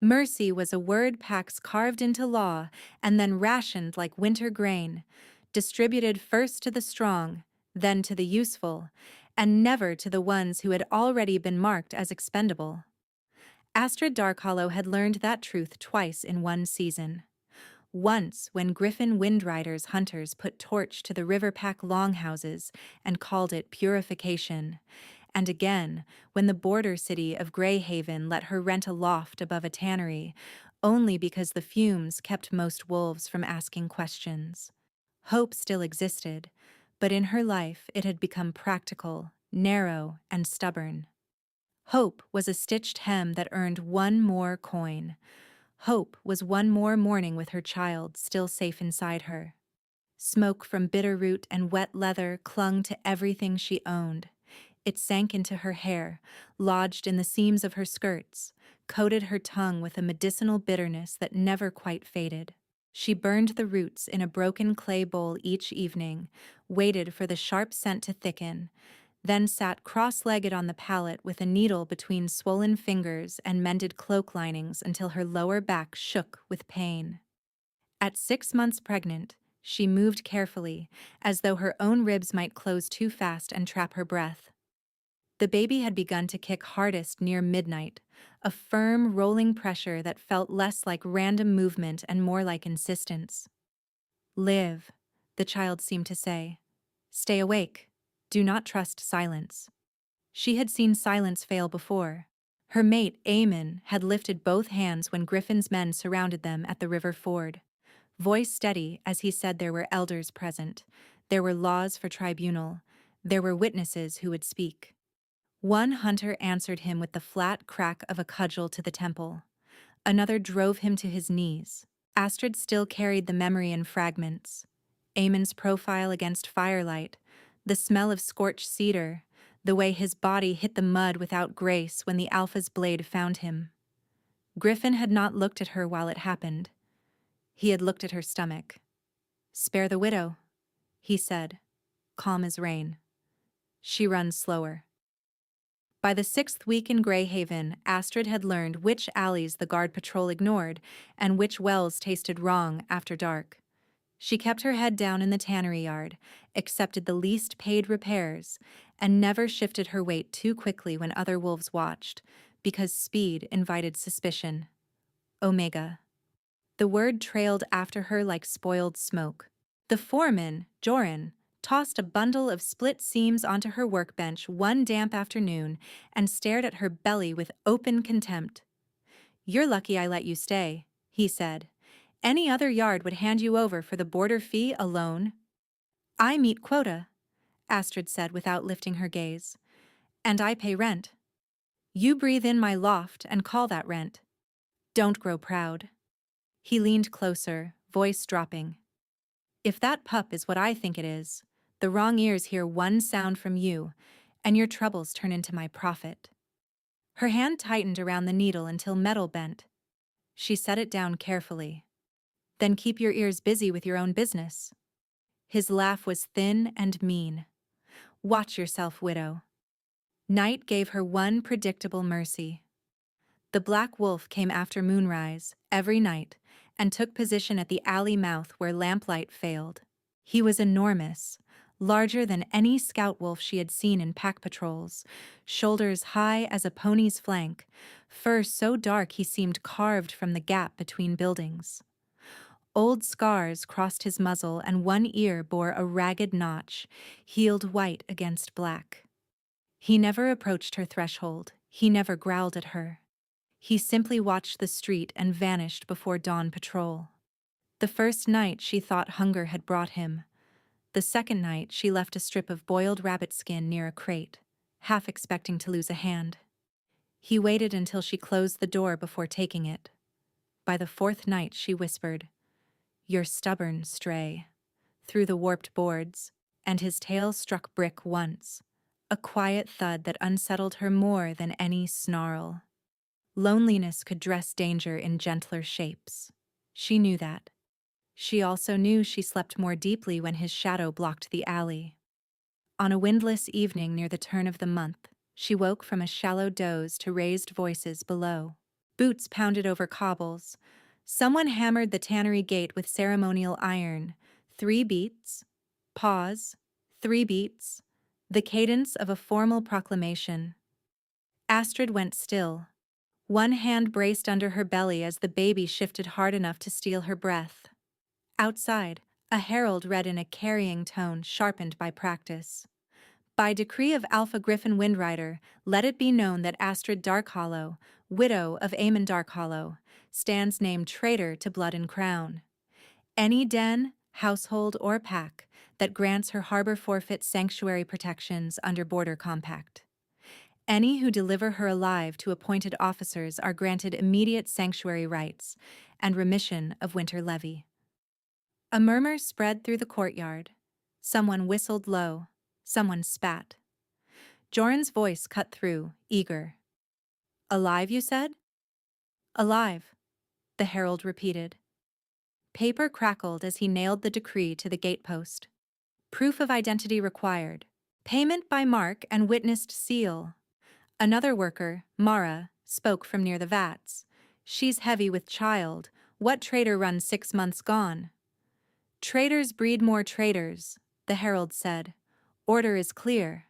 Mercy was a word Pax carved into law and then rationed like winter grain, distributed first to the strong, then to the useful, and never to the ones who had already been marked as expendable. Astrid Darkhollow had learned that truth twice in one season. Once, when Griffin Windrider's hunters put torch to the Riverpack longhouses and called it purification, and again, when the border city of Greyhaven let her rent a loft above a tannery, only because the fumes kept most wolves from asking questions. Hope still existed, but in her life it had become practical, narrow, and stubborn. Hope was a stitched hem that earned one more coin. Hope was one more morning with her child still safe inside her. Smoke from bitter root and wet leather clung to everything she owned. It sank into her hair, lodged in the seams of her skirts, coated her tongue with a medicinal bitterness that never quite faded. She burned the roots in a broken clay bowl each evening, waited for the sharp scent to thicken, then sat cross-legged on the pallet with a needle between swollen fingers and mended cloak linings until her lower back shook with pain. At 6 months pregnant, she moved carefully, as though her own ribs might close too fast and trap her breath. The baby had begun to kick hardest near midnight, a firm, rolling pressure that felt less like random movement and more like insistence. "Live," the child seemed to say. "Stay awake. Do not trust silence." She had seen silence fail before. Her mate, Eamon, had lifted both hands when Griffin's men surrounded them at the river ford. Voice steady as he said there were elders present. There were laws for tribunal. There were witnesses who would speak. One hunter answered him with the flat crack of a cudgel to the temple. Another drove him to his knees. Astrid still carried the memory in fragments. Eamon's profile against firelight, the smell of scorched cedar, the way his body hit the mud without grace when the Alpha's blade found him. Griffin had not looked at her while it happened. He had looked at her stomach. "Spare the widow," he said, calm as rain. "She runs slower." By the 6th week in Greyhaven, Astrid had learned which alleys the guard patrol ignored and which wells tasted wrong after dark. She kept her head down in the tannery yard, accepted the least paid repairs, and never shifted her weight too quickly when other wolves watched, because speed invited suspicion. Omega. The word trailed after her like spoiled smoke. The foreman, Joran, tossed a bundle of split seams onto her workbench one damp afternoon and stared at her belly with open contempt. "You're lucky I let you stay," he said. "Any other yard would hand you over for the boarder fee alone." "I meet quota," Astrid said without lifting her gaze. "And I pay rent. You breathe in my loft and call that rent. Don't grow proud." He leaned closer, voice dropping. "If that pup is what I think it is, the wrong ears hear one sound from you, and your troubles turn into my profit." Her hand tightened around the needle until metal bent. She set it down carefully. "Then keep your ears busy with your own business." His laugh was thin and mean. "Watch yourself, widow." Night gave her one predictable mercy. The black wolf came after moonrise, every night, and took position at the alley mouth where lamplight failed. He was enormous, larger than any scout wolf she had seen in pack patrols, shoulders high as a pony's flank, fur so dark he seemed carved from the gap between buildings. Old scars crossed his muzzle and one ear bore a ragged notch, healed white against black. He never approached her threshold, he never growled at her. He simply watched the street and vanished before dawn patrol. The first night she thought hunger had brought him. The second night she left a strip of boiled rabbit skin near a crate, half expecting to lose a hand. He waited until she closed the door before taking it. By the fourth night she whispered, "You're stubborn, stray," through the warped boards, and his tail struck brick once, a quiet thud that unsettled her more than any snarl. Loneliness could dress danger in gentler shapes. She knew that. She also knew she slept more deeply when his shadow blocked the alley. On a windless evening near the turn of the month, she woke from a shallow doze to raised voices below. Boots pounded over cobbles. Someone hammered the tannery gate with ceremonial iron. 3 beats. Pause. 3 beats. The cadence of a formal proclamation. Astrid went still. One hand braced under her belly as the baby shifted hard enough to steal her breath. Outside, a herald read in a carrying tone sharpened by practice. By decree of Alpha Griffin Windrider, let it be known that Astrid Darkhollow, widow of Aemon Darkhollow, stands named traitor to blood and crown. Any den, household, or pack that grants her harbor forfeit sanctuary protections under border compact. Any who deliver her alive to appointed officers are granted immediate sanctuary rights and remission of winter levy. A murmur spread through the courtyard. Someone whistled low. Someone spat. Joran's voice cut through, eager. "Alive, you said?" "Alive," the herald repeated. Paper crackled as he nailed the decree to the gatepost. Proof of identity required. Payment by mark and witnessed seal. Another worker, Mara, spoke from near the vats. "She's heavy with child. What traitor runs 6 months gone?" "Traitors breed more traitors," the herald said. "Order is clear."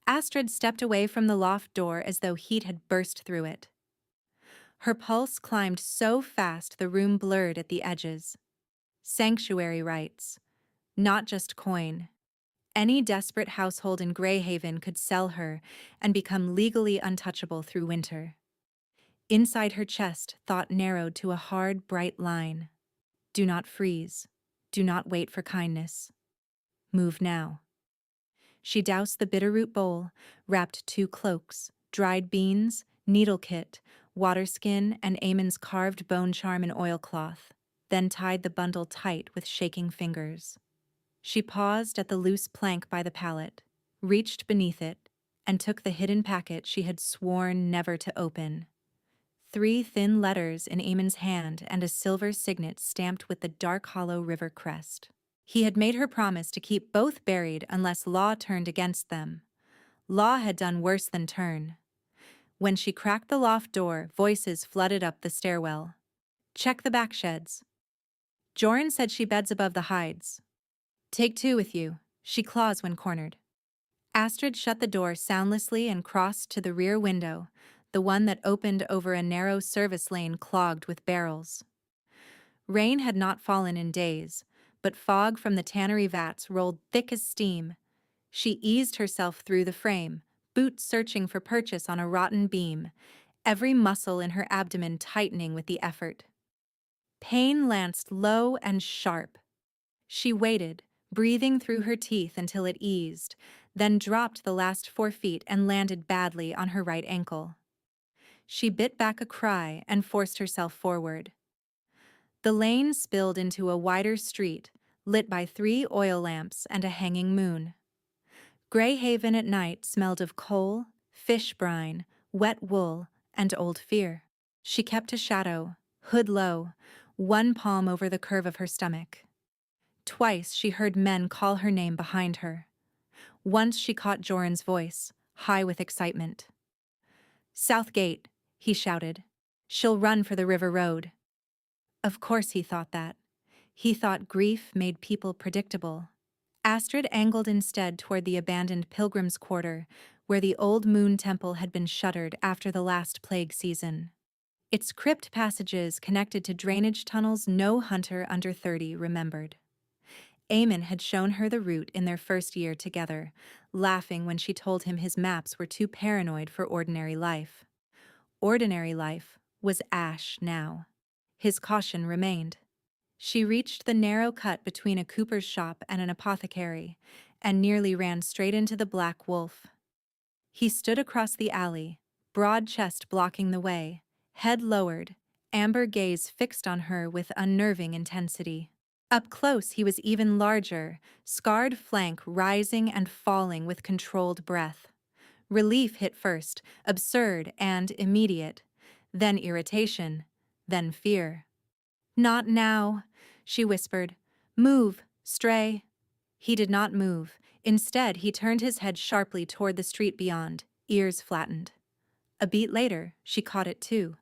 Astrid stepped away from the loft door as though heat had burst through it. Her pulse climbed so fast the room blurred at the edges. Sanctuary rights. Not just coin. Any desperate household in Greyhaven could sell her and become legally untouchable through winter. Inside her chest, thought narrowed to a hard, bright line. Do not freeze. Do not wait for kindness. Move now. She doused the bitterroot bowl, wrapped 2 cloaks, dried beans, needle kit, water skin, and Aemon's carved bone charm in oilcloth, then tied the bundle tight with shaking fingers. She paused at the loose plank by the pallet, reached beneath it, and took the hidden packet she had sworn never to open. 3 thin letters in Aemon's hand and a silver signet stamped with the Darkhollow River crest. He had made her promise to keep both buried unless Law turned against them. Law had done worse than turn. When she cracked the loft door, voices flooded up the stairwell. "Check the back sheds." Joran said she beds above the hides. "Take 2 with you," she claws when cornered. Astrid shut the door soundlessly and crossed to the rear window, the one that opened over a narrow service lane clogged with barrels. Rain had not fallen in days, but fog from the tannery vats rolled thick as steam. She eased herself through the frame, boots searching for purchase on a rotten beam, every muscle in her abdomen tightening with the effort. Pain lanced low and sharp. She waited, breathing through her teeth until it eased, then dropped the last 4 feet and landed badly on her right ankle. She bit back a cry and forced herself forward. The lane spilled into a wider street, lit by 3 oil lamps and a hanging moon. Greyhaven at night smelled of coal, fish brine, wet wool, and old fear. She kept a shadow, hood low, one palm over the curve of her stomach. Twice she heard men call her name behind her. Once she caught Joran's voice, high with excitement. "Southgate," he shouted. "She'll run for the river road." Of course he thought that. He thought grief made people predictable. Astrid angled instead toward the abandoned Pilgrim's Quarter, where the old moon temple had been shuttered after the last plague season. Its crypt passages connected to drainage tunnels no hunter under 30 remembered. Aemon had shown her the route in their first year together, laughing when she told him his maps were too paranoid for ordinary life. Ordinary life was ash now. His caution remained. She reached the narrow cut between a cooper's shop and an apothecary, and nearly ran straight into the Black Wolf. He stood across the alley, broad chest blocking the way, head lowered, amber gaze fixed on her with unnerving intensity. Up close he was even larger, scarred flank rising and falling with controlled breath. Relief hit first, absurd and immediate, then irritation, then fear. "Not now," she whispered. "Move, stray." He did not move. Instead, he turned his head sharply toward the street beyond, ears flattened. A beat later, she caught it too.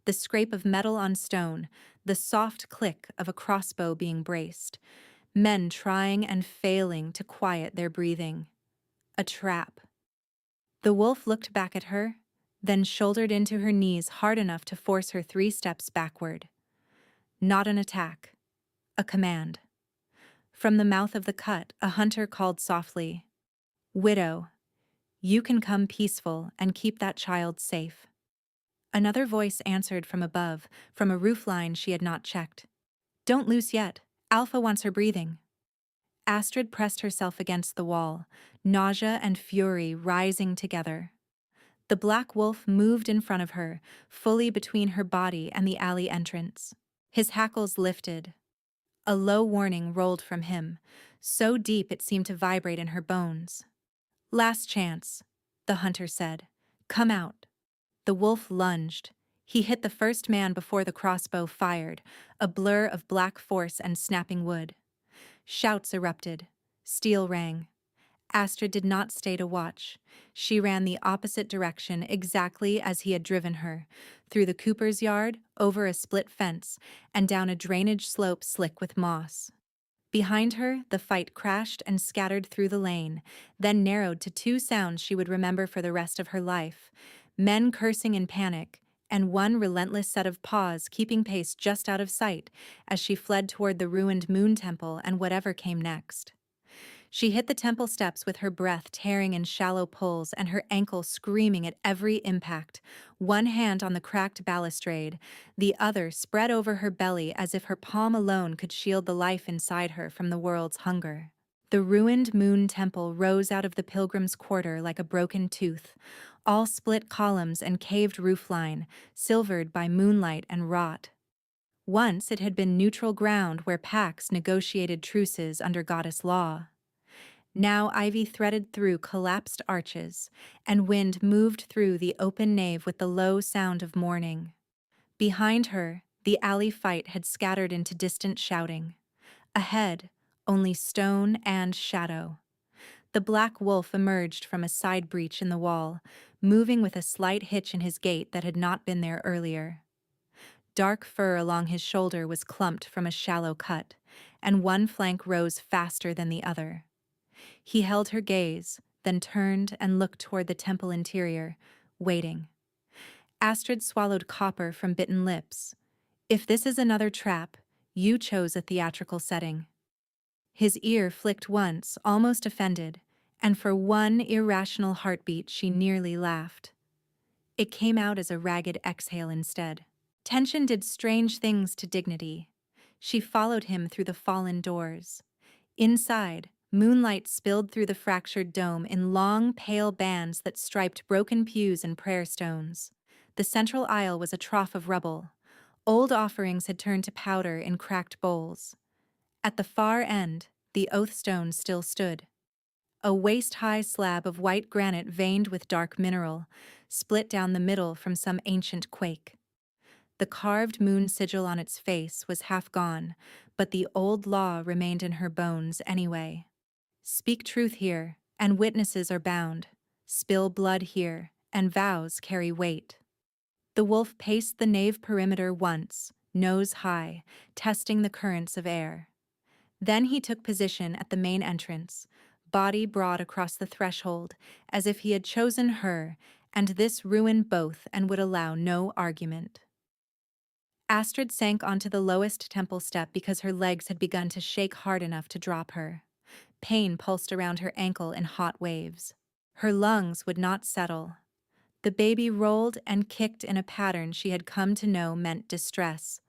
the scrape of metal on stone, the soft click of a crossbow being braced. Men trying and failing to quiet their breathing. A trap. The wolf looked back at her, then shouldered into her knees hard enough to force her 3 steps backward. Not an attack. A command. From the mouth of the cut, a hunter called softly, "Widow, you can come peaceful and keep that child safe." Another voice answered from above, from a roofline she had not checked. "Don't loose yet. Alpha wants her breathing." Astrid pressed herself against the wall, nausea and fury rising together. The black wolf moved in front of her, fully between her body and the alley entrance. His hackles lifted. A low warning rolled from him, so deep it seemed to vibrate in her bones. "Last chance," the hunter said. "Come out." The wolf lunged. He hit the first man before the crossbow fired, a blur of black force and snapping wood. Shouts erupted. Steel rang. Astrid did not stay to watch. She ran the opposite direction exactly as he had driven her, through the cooper's yard, over a split fence, and down a drainage slope slick with moss. Behind her, the fight crashed and scattered through the lane, then narrowed to 2 sounds she would remember for the rest of her life: men cursing in panic, and one relentless set of paws keeping pace just out of sight as she fled toward the ruined moon temple and whatever came next. She hit the temple steps with her breath tearing in shallow pulls and her ankle screaming at every impact, one hand on the cracked balustrade, the other spread over her belly as if her palm alone could shield the life inside her from the world's hunger. The ruined moon temple rose out of the pilgrim's quarter like a broken tooth, all split columns and caved roofline, silvered by moonlight and rot. Once it had been neutral ground where Pax negotiated truces under goddess law. Now ivy threaded through collapsed arches, and wind moved through the open nave with the low sound of mourning. Behind her, the alley fight had scattered into distant shouting. Ahead, only stone and shadow. The black wolf emerged from a side breach in the wall, moving with a slight hitch in his gait that had not been there earlier. Dark fur along his shoulder was clumped from a shallow cut, and one flank rose faster than the other. He held her gaze, then turned and looked toward the temple interior, waiting. Astrid swallowed copper from bitten lips. "If this is another trap, you chose a theatrical setting." His ear flicked once, almost offended, and for one irrational heartbeat she nearly laughed. It came out as a ragged exhale instead. Tension did strange things to dignity. She followed him through the fallen doors. Inside, moonlight spilled through the fractured dome in long, pale bands that striped broken pews and prayer stones. The central aisle was a trough of rubble. Old offerings had turned to powder in cracked bowls. At the far end, the oath stone still stood. A waist-high slab of white granite veined with dark mineral, split down the middle from some ancient quake. The carved moon sigil on its face was half gone, but the old law remained in her bones anyway. Speak truth here, and witnesses are bound. Spill blood here, and vows carry weight. The wolf paced the nave perimeter once, nose high, testing the currents of air. Then he took position at the main entrance, body broad across the threshold, as if he had chosen her, and this ruined both and would allow no argument. Astrid sank onto the lowest temple step because her legs had begun to shake hard enough to drop her. Pain pulsed around her ankle in hot waves. Her lungs would not settle. The baby rolled and kicked in a pattern she had come to know meant distress.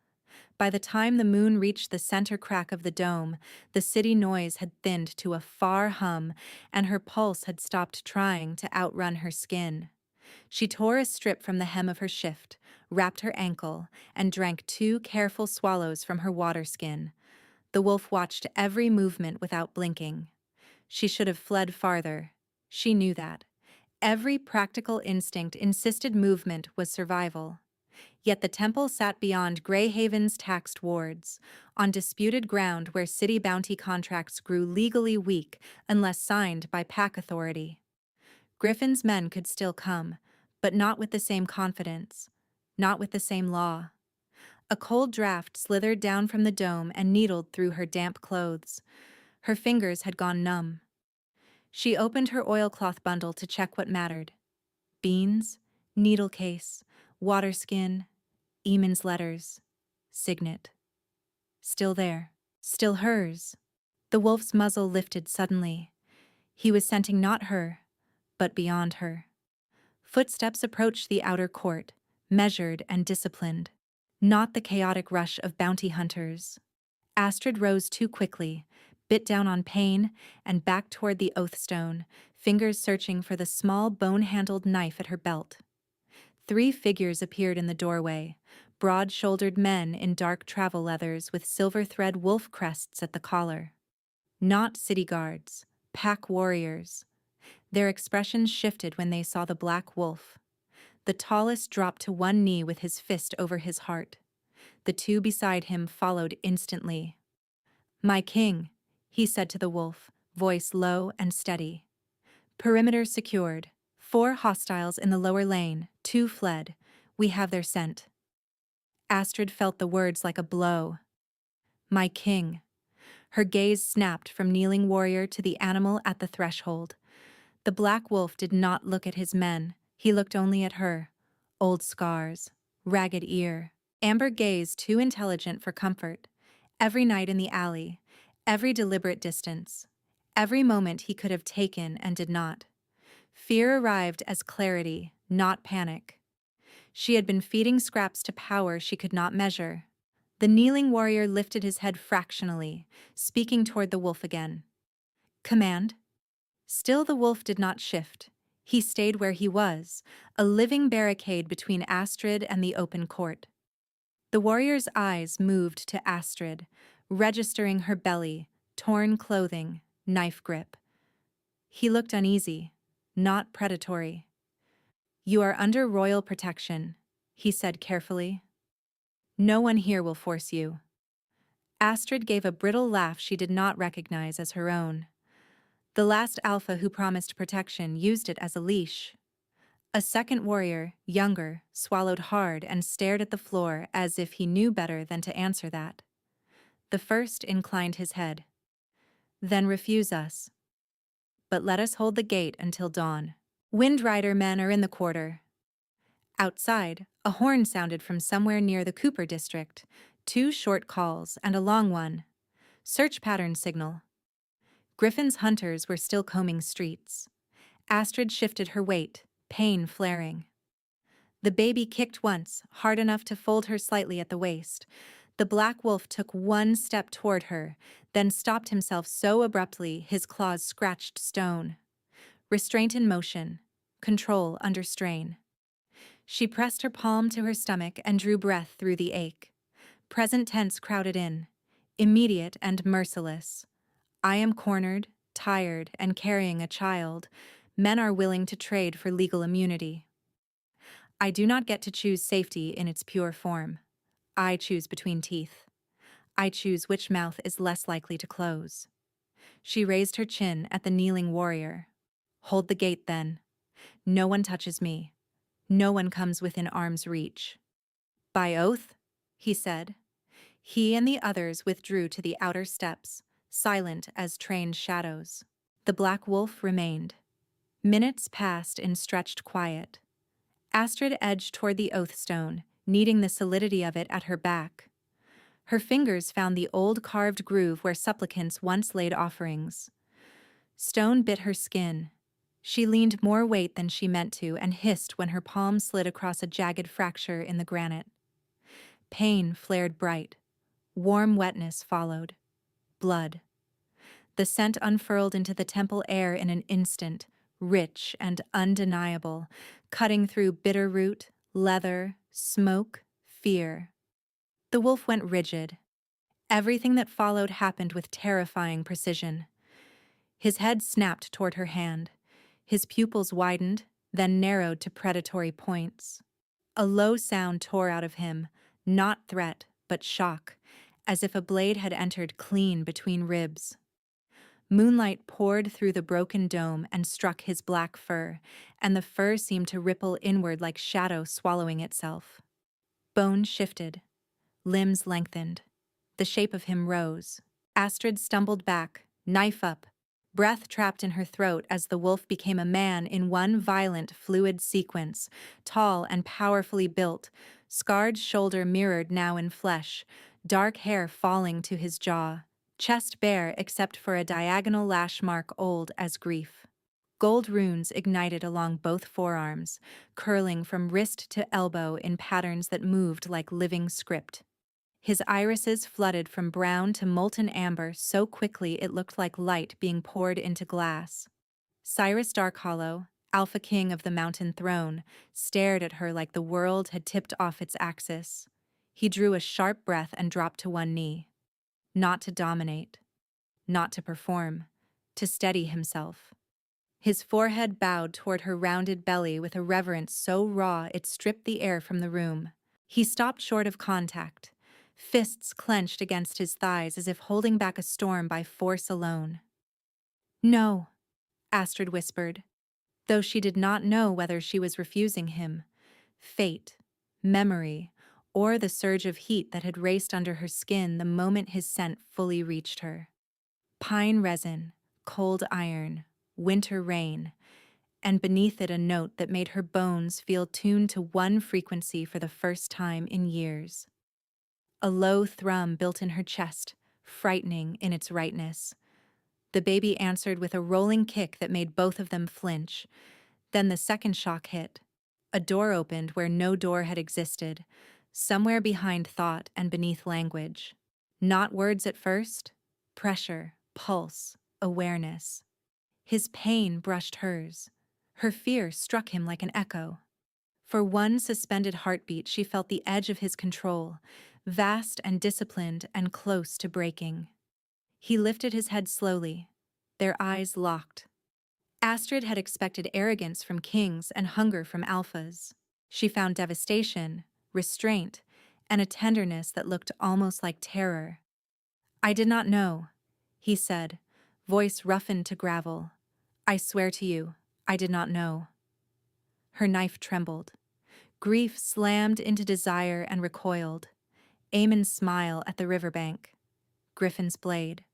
By the time the moon reached the center crack of the dome, the city noise had thinned to a far hum, and her pulse had stopped trying to outrun her skin. She tore a strip from the hem of her shift, wrapped her ankle, and drank 2 careful swallows from her water skin. The wolf watched every movement without blinking. She should have fled farther. She knew that. Every practical instinct insisted movement was survival. Yet the temple sat beyond Greyhaven's taxed wards, on disputed ground where city bounty contracts grew legally weak unless signed by pack authority. Griffin's men could still come, but not with the same confidence. not with the same law. A cold draft slithered down from the dome and needled through her damp clothes. Her fingers had gone numb. She opened her oilcloth bundle to check what mattered. Beans, needle case, water skin, Eamon's letters, signet. Still there. Still hers. The wolf's muzzle lifted suddenly. He was scenting not her, but beyond her. Footsteps approached the outer court, measured and disciplined, not the chaotic rush of bounty hunters. Astrid rose too quickly, bit down on pain, and backed toward the oath stone, fingers searching for the small bone-handled knife at her belt. 3 figures appeared in the doorway, broad-shouldered men in dark travel leathers with silver thread wolf crests at the collar. Not city guards, pack warriors. Their expressions shifted when they saw the black wolf. The tallest dropped to one knee with his fist over his heart. The 2 beside him followed instantly. "My king," he said to the wolf, voice low and steady. "Perimeter secured. 4 hostiles in the lower lane, 2 fled. We have their scent." Astrid felt the words like a blow. "My king." Her gaze snapped from kneeling warrior to the animal at the threshold. The black wolf did not look at his men, he looked only at her. Old scars, ragged ear, amber gaze too intelligent for comfort. Every night in the alley, every deliberate distance, every moment he could have taken and did not. Fear arrived as clarity, not panic. She had been feeding scraps to power she could not measure. The kneeling warrior lifted his head fractionally, speaking toward the wolf again. "Command?" Still the wolf did not shift. He stayed where he was, a living barricade between Astrid and the open court. The warrior's eyes moved to Astrid, registering her belly, torn clothing, knife grip. He looked uneasy, not predatory. "You are under royal protection," he said carefully. "No one here will force you." Astrid gave a brittle laugh she did not recognize as her own. The last alpha who promised protection used it as a leash. A second warrior, younger, swallowed hard and stared at the floor as if he knew better than to answer that. The first inclined his head. "Then refuse us. But let us hold the gate until dawn. Windrider men are in the quarter." Outside, a horn sounded from somewhere near the Cooper district, 2 short calls and a long one. Search pattern signal. Griffin's hunters were still combing streets. Astrid shifted her weight, pain flaring. The baby kicked once, hard enough to fold her slightly at the waist. The black wolf took 1 step toward her, then stopped himself so abruptly his claws scratched stone. Restraint in motion, control under strain. She pressed her palm to her stomach and drew breath through the ache. Present tense crowded in, immediate and merciless. I am cornered, tired, and carrying a child. Men are willing to trade for legal immunity. I do not get to choose safety in its pure form. I choose between teeth. I choose which mouth is less likely to close. She raised her chin at the kneeling warrior. Hold the gate then. No one touches me. No one comes within arm's reach. By oath, he said. He and the others withdrew to the outer steps, silent as trained shadows. The black wolf remained. Minutes passed in stretched quiet. Astrid edged toward the oath stone, kneading the solidity of it at her back. Her fingers found the old carved groove where supplicants once laid offerings. Stone bit her skin. She leaned more weight than she meant to and hissed when her palm slid across a jagged fracture in the granite. Pain flared bright. Warm wetness followed. Blood. The scent unfurled into the temple air in an instant, rich and undeniable, cutting through bitter root, leather, smoke, fear. The wolf went rigid. Everything that followed happened with terrifying precision. His head snapped toward her hand. His pupils widened, then narrowed to predatory points. A low sound tore out of him, not threat, but shock, as if a blade had entered clean between ribs. Moonlight poured through the broken dome and struck his black fur, and the fur seemed to ripple inward like shadow swallowing itself. Bones shifted, limbs lengthened. The shape of him rose. Astrid stumbled back, knife up, breath trapped in her throat as the wolf became a man in one violent, fluid sequence, tall and powerfully built, scarred shoulder mirrored now in flesh, dark hair falling to his jaw, chest bare except for a diagonal lash mark old as grief. Gold runes ignited along both forearms, curling from wrist to elbow in patterns that moved like living script. His irises flooded from brown to molten amber so quickly it looked like light being poured into glass. Cyrus Darkhollow, Alpha King of the Mountain Throne, stared at her like the world had tipped off its axis. He drew a sharp breath and dropped to one knee. Not to dominate. Not to perform. To steady himself. His forehead bowed toward her rounded belly with a reverence so raw it stripped the air from the room. He stopped short of contact, fists clenched against his thighs as if holding back a storm by force alone. "No," Astrid whispered, though she did not know whether she was refusing him. Fate, memory, or the surge of heat that had raced under her skin the moment his scent fully reached her. Pine resin, cold iron, winter rain, and beneath it a note that made her bones feel tuned to one frequency for the first time in years. A low thrum built in her chest, frightening in its rightness. The baby answered with a rolling kick that made both of them flinch. Then the second shock hit. A door opened where no door had existed, somewhere behind thought and beneath language. Not words at first, pressure, pulse, awareness. His pain brushed hers. Her fear struck him like an echo. For one suspended heartbeat, she felt the edge of his control, vast and disciplined and close to breaking. He lifted his head slowly, their eyes locked. Astrid had expected arrogance from kings and hunger from alphas. She found devastation, restraint, and a tenderness that looked almost like terror. "I did not know," he said, voice roughened to gravel. "I swear to you, I did not know." Her knife trembled. Grief slammed into desire and recoiled. Aemon's smile at the riverbank. Griffin's blade.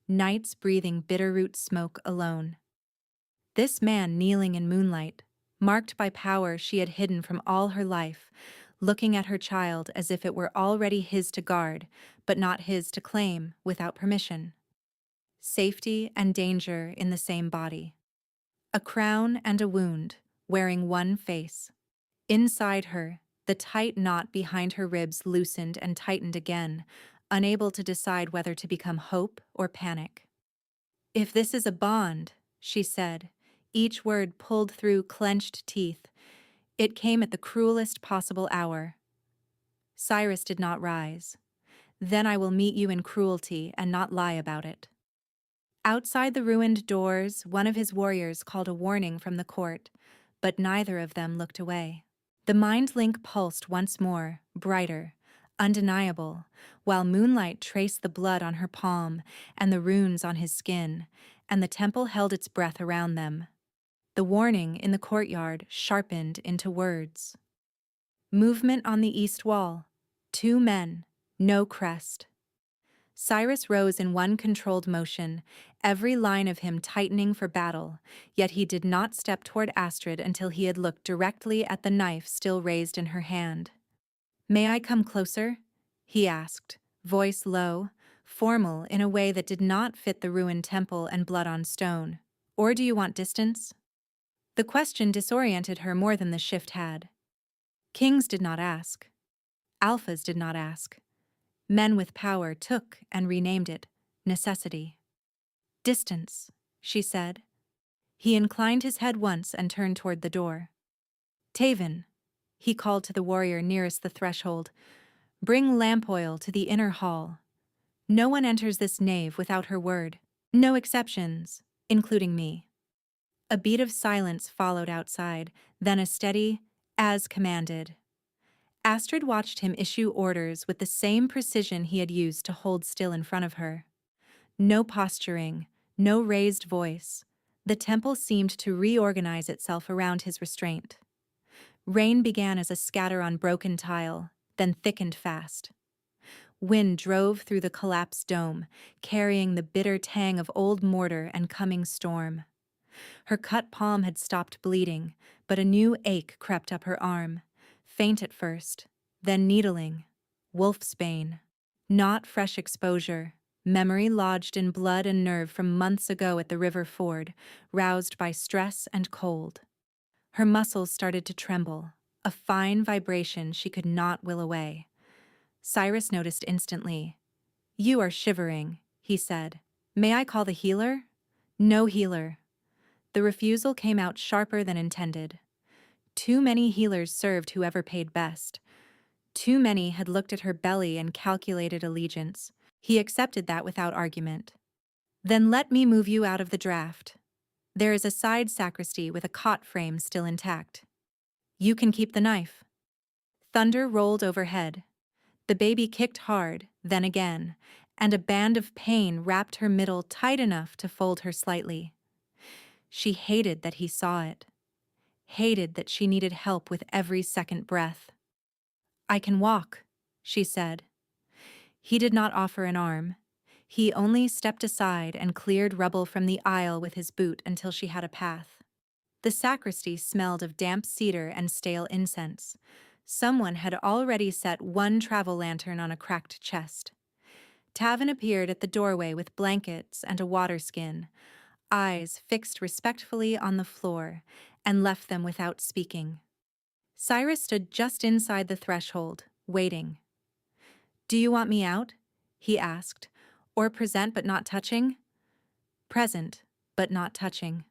Nights breathing bitterroot smoke alone. This man kneeling in moonlight, marked by power she had hidden from all her life, looking at her child as if it were already his to guard, but not his to claim without permission. Safety and danger in the same body. A crown and a wound, wearing one face. Inside her, the tight knot behind her ribs loosened and tightened again, unable to decide whether to become hope or panic. "If this is a bond," she said, each word pulled through clenched teeth, it came at the cruelest possible hour. Cyrus did not rise. "Then I will meet you in cruelty and not lie about it." Outside the ruined doors, one of his warriors called a warning from the court, but neither of them looked away. The mind link pulsed once more, brighter, undeniable, while moonlight traced the blood on her palm and the runes on his skin, and the temple held its breath around them. The warning in the courtyard sharpened into words. Movement on the east wall. 2 men, no crest. Cyrus rose in one controlled motion, every line of him tightening for battle, yet he did not step toward Astrid until he had looked directly at the knife still raised in her hand. "May I come closer?" he asked, voice low, formal in a way that did not fit the ruined temple and blood on stone. "Or do you want distance?" The question disoriented her more than the shift had. Kings did not ask. Alphas did not ask. Men with power took and renamed it necessity. "Distance," she said. He inclined his head once and turned toward the door. "Taven," he called to the warrior nearest the threshold, "bring lamp oil to the inner hall. No one enters this nave without her word. No exceptions, including me." A beat of silence followed outside, then a steady, "as commanded." Astrid watched him issue orders with the same precision he had used to hold still in front of her. No posturing, no raised voice. The temple seemed to reorganize itself around his restraint. Rain began as a scatter on broken tile, then thickened fast. Wind drove through the collapsed dome, carrying the bitter tang of old mortar and coming storm. Her cut palm had stopped bleeding, but a new ache crept up her arm. Faint at first, then needling. Wolfsbane. Not fresh exposure. Memory lodged in blood and nerve from months ago at the river ford, roused by stress and cold. Her muscles started to tremble, a fine vibration she could not will away. Cyrus noticed instantly. "You are shivering," he said. "May I call the healer?" "No healer." The refusal came out sharper than intended. Too many healers served whoever paid best. Too many had looked at her belly and calculated allegiance. He accepted that without argument. "Then let me move you out of the draft. There is a side sacristy with a cot frame still intact. You can keep the knife." Thunder rolled overhead. The baby kicked hard, then again, and a band of pain wrapped her middle tight enough to fold her slightly. She hated that he saw it. Hated that she needed help with every second breath. "I can walk," she said. He did not offer an arm. He only stepped aside and cleared rubble from the aisle with his boot until she had a path. The sacristy smelled of damp cedar and stale incense. Someone had already set one travel lantern on a cracked chest. Tavin appeared at the doorway with blankets and a water skin, eyes fixed respectfully on the floor, and left them without speaking. Cyrus stood just inside the threshold, waiting. "Do you want me out?" he asked. "Or present but not touching?" "Present, but not touching."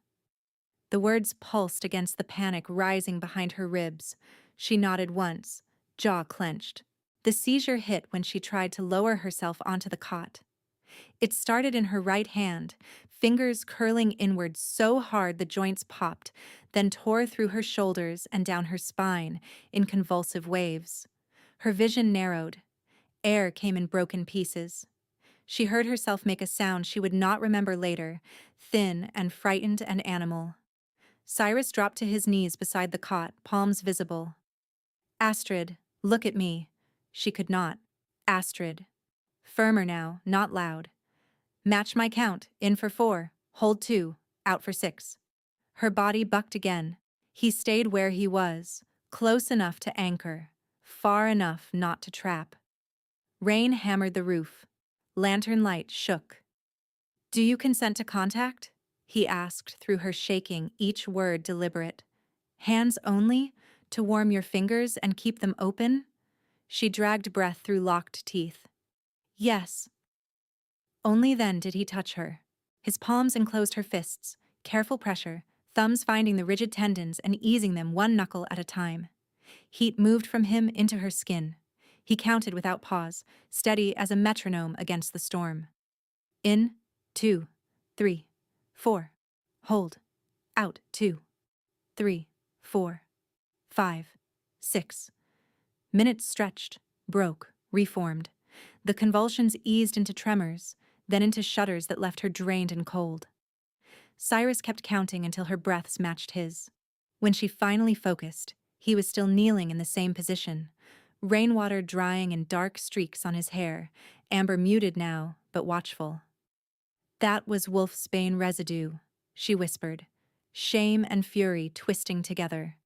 The words pulsed against the panic rising behind her ribs. She nodded once, jaw clenched. The seizure hit when she tried to lower herself onto the cot. It started in her right hand, fingers curling inward so hard the joints popped, then tore through her shoulders and down her spine in convulsive waves. Her vision narrowed. Air came in broken pieces. She heard herself make a sound she would not remember later, thin and frightened and animal. Cyrus dropped to his knees beside the cot, palms visible. "Astrid, look at me." She could not. "Astrid." Firmer now, not loud. "Match my count, in for 4, hold 2, out for 6. Her body bucked again. He stayed where he was, close enough to anchor, far enough not to trap. Rain hammered the roof. Lantern light shook. "Do you consent to contact?" he asked through her shaking, each word deliberate. "Hands only, to warm your fingers and keep them open?" She dragged breath through locked teeth. "Yes." Only then did he touch her. His palms enclosed her fists, careful pressure, thumbs finding the rigid tendons and easing them one knuckle at a time. Heat moved from him into her skin. He counted without pause, steady as a metronome against the storm. In, 2, 3, 4. Hold. Out, 2, 3, 4, 5, 6. Minutes stretched, broke, reformed. The convulsions eased into tremors, then into shudders that left her drained and cold. Cyrus kept counting until her breaths matched his. When she finally focused, he was still kneeling in the same position, rainwater drying in dark streaks on his hair, amber muted now, but watchful. "That was wolfsbane residue," she whispered, shame and fury twisting together.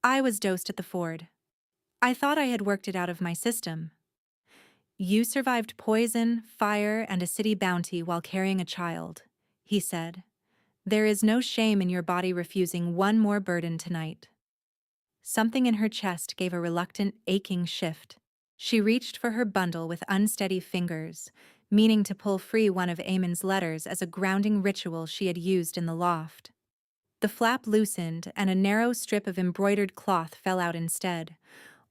"I was dosed at the ford. I thought I had worked it out of my system." "You survived poison, fire, and a city bounty while carrying a child," he said. "There is no shame in your body refusing one more burden tonight." Something in her chest gave a reluctant, aching shift. She reached for her bundle with unsteady fingers, meaning to pull free one of Eamon's letters as a grounding ritual she had used in the loft. The flap loosened and a narrow strip of embroidered cloth fell out instead,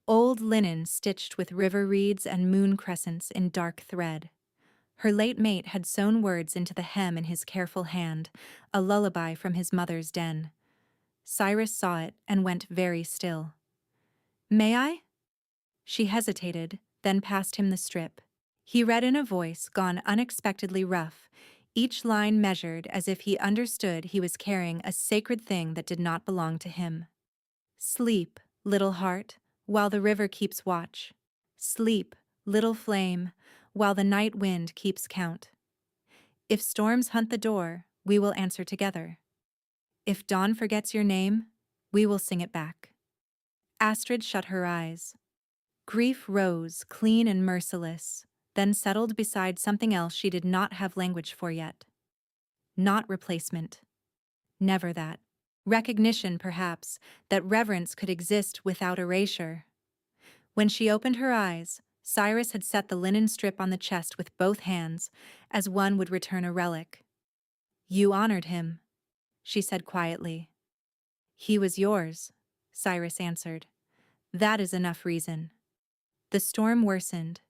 old linen stitched with river reeds and moon crescents in dark thread. Her late mate had sewn words into the hem in his careful hand, a lullaby from his mother's den. Cyrus saw it and went very still. "May I?" She hesitated, then passed him the strip. He read in a voice gone unexpectedly rough, each line measured as if he understood he was carrying a sacred thing that did not belong to him. "Sleep, little heart, while the river keeps watch. Sleep, little flame, while the night wind keeps count. If storms hunt the door, we will answer together. If dawn forgets your name, we will sing it back. Astrid shut her eyes. Grief rose, clean and merciless, then settled beside something else she did not have language for yet. Not replacement. Never that. Recognition, perhaps, that reverence could exist without erasure. When she opened her eyes, Cyrus had set the linen strip on the chest with both hands, as one would return a relic. "You honored him," she said quietly. "He was yours," Cyrus answered. "That is enough reason." The storm worsened.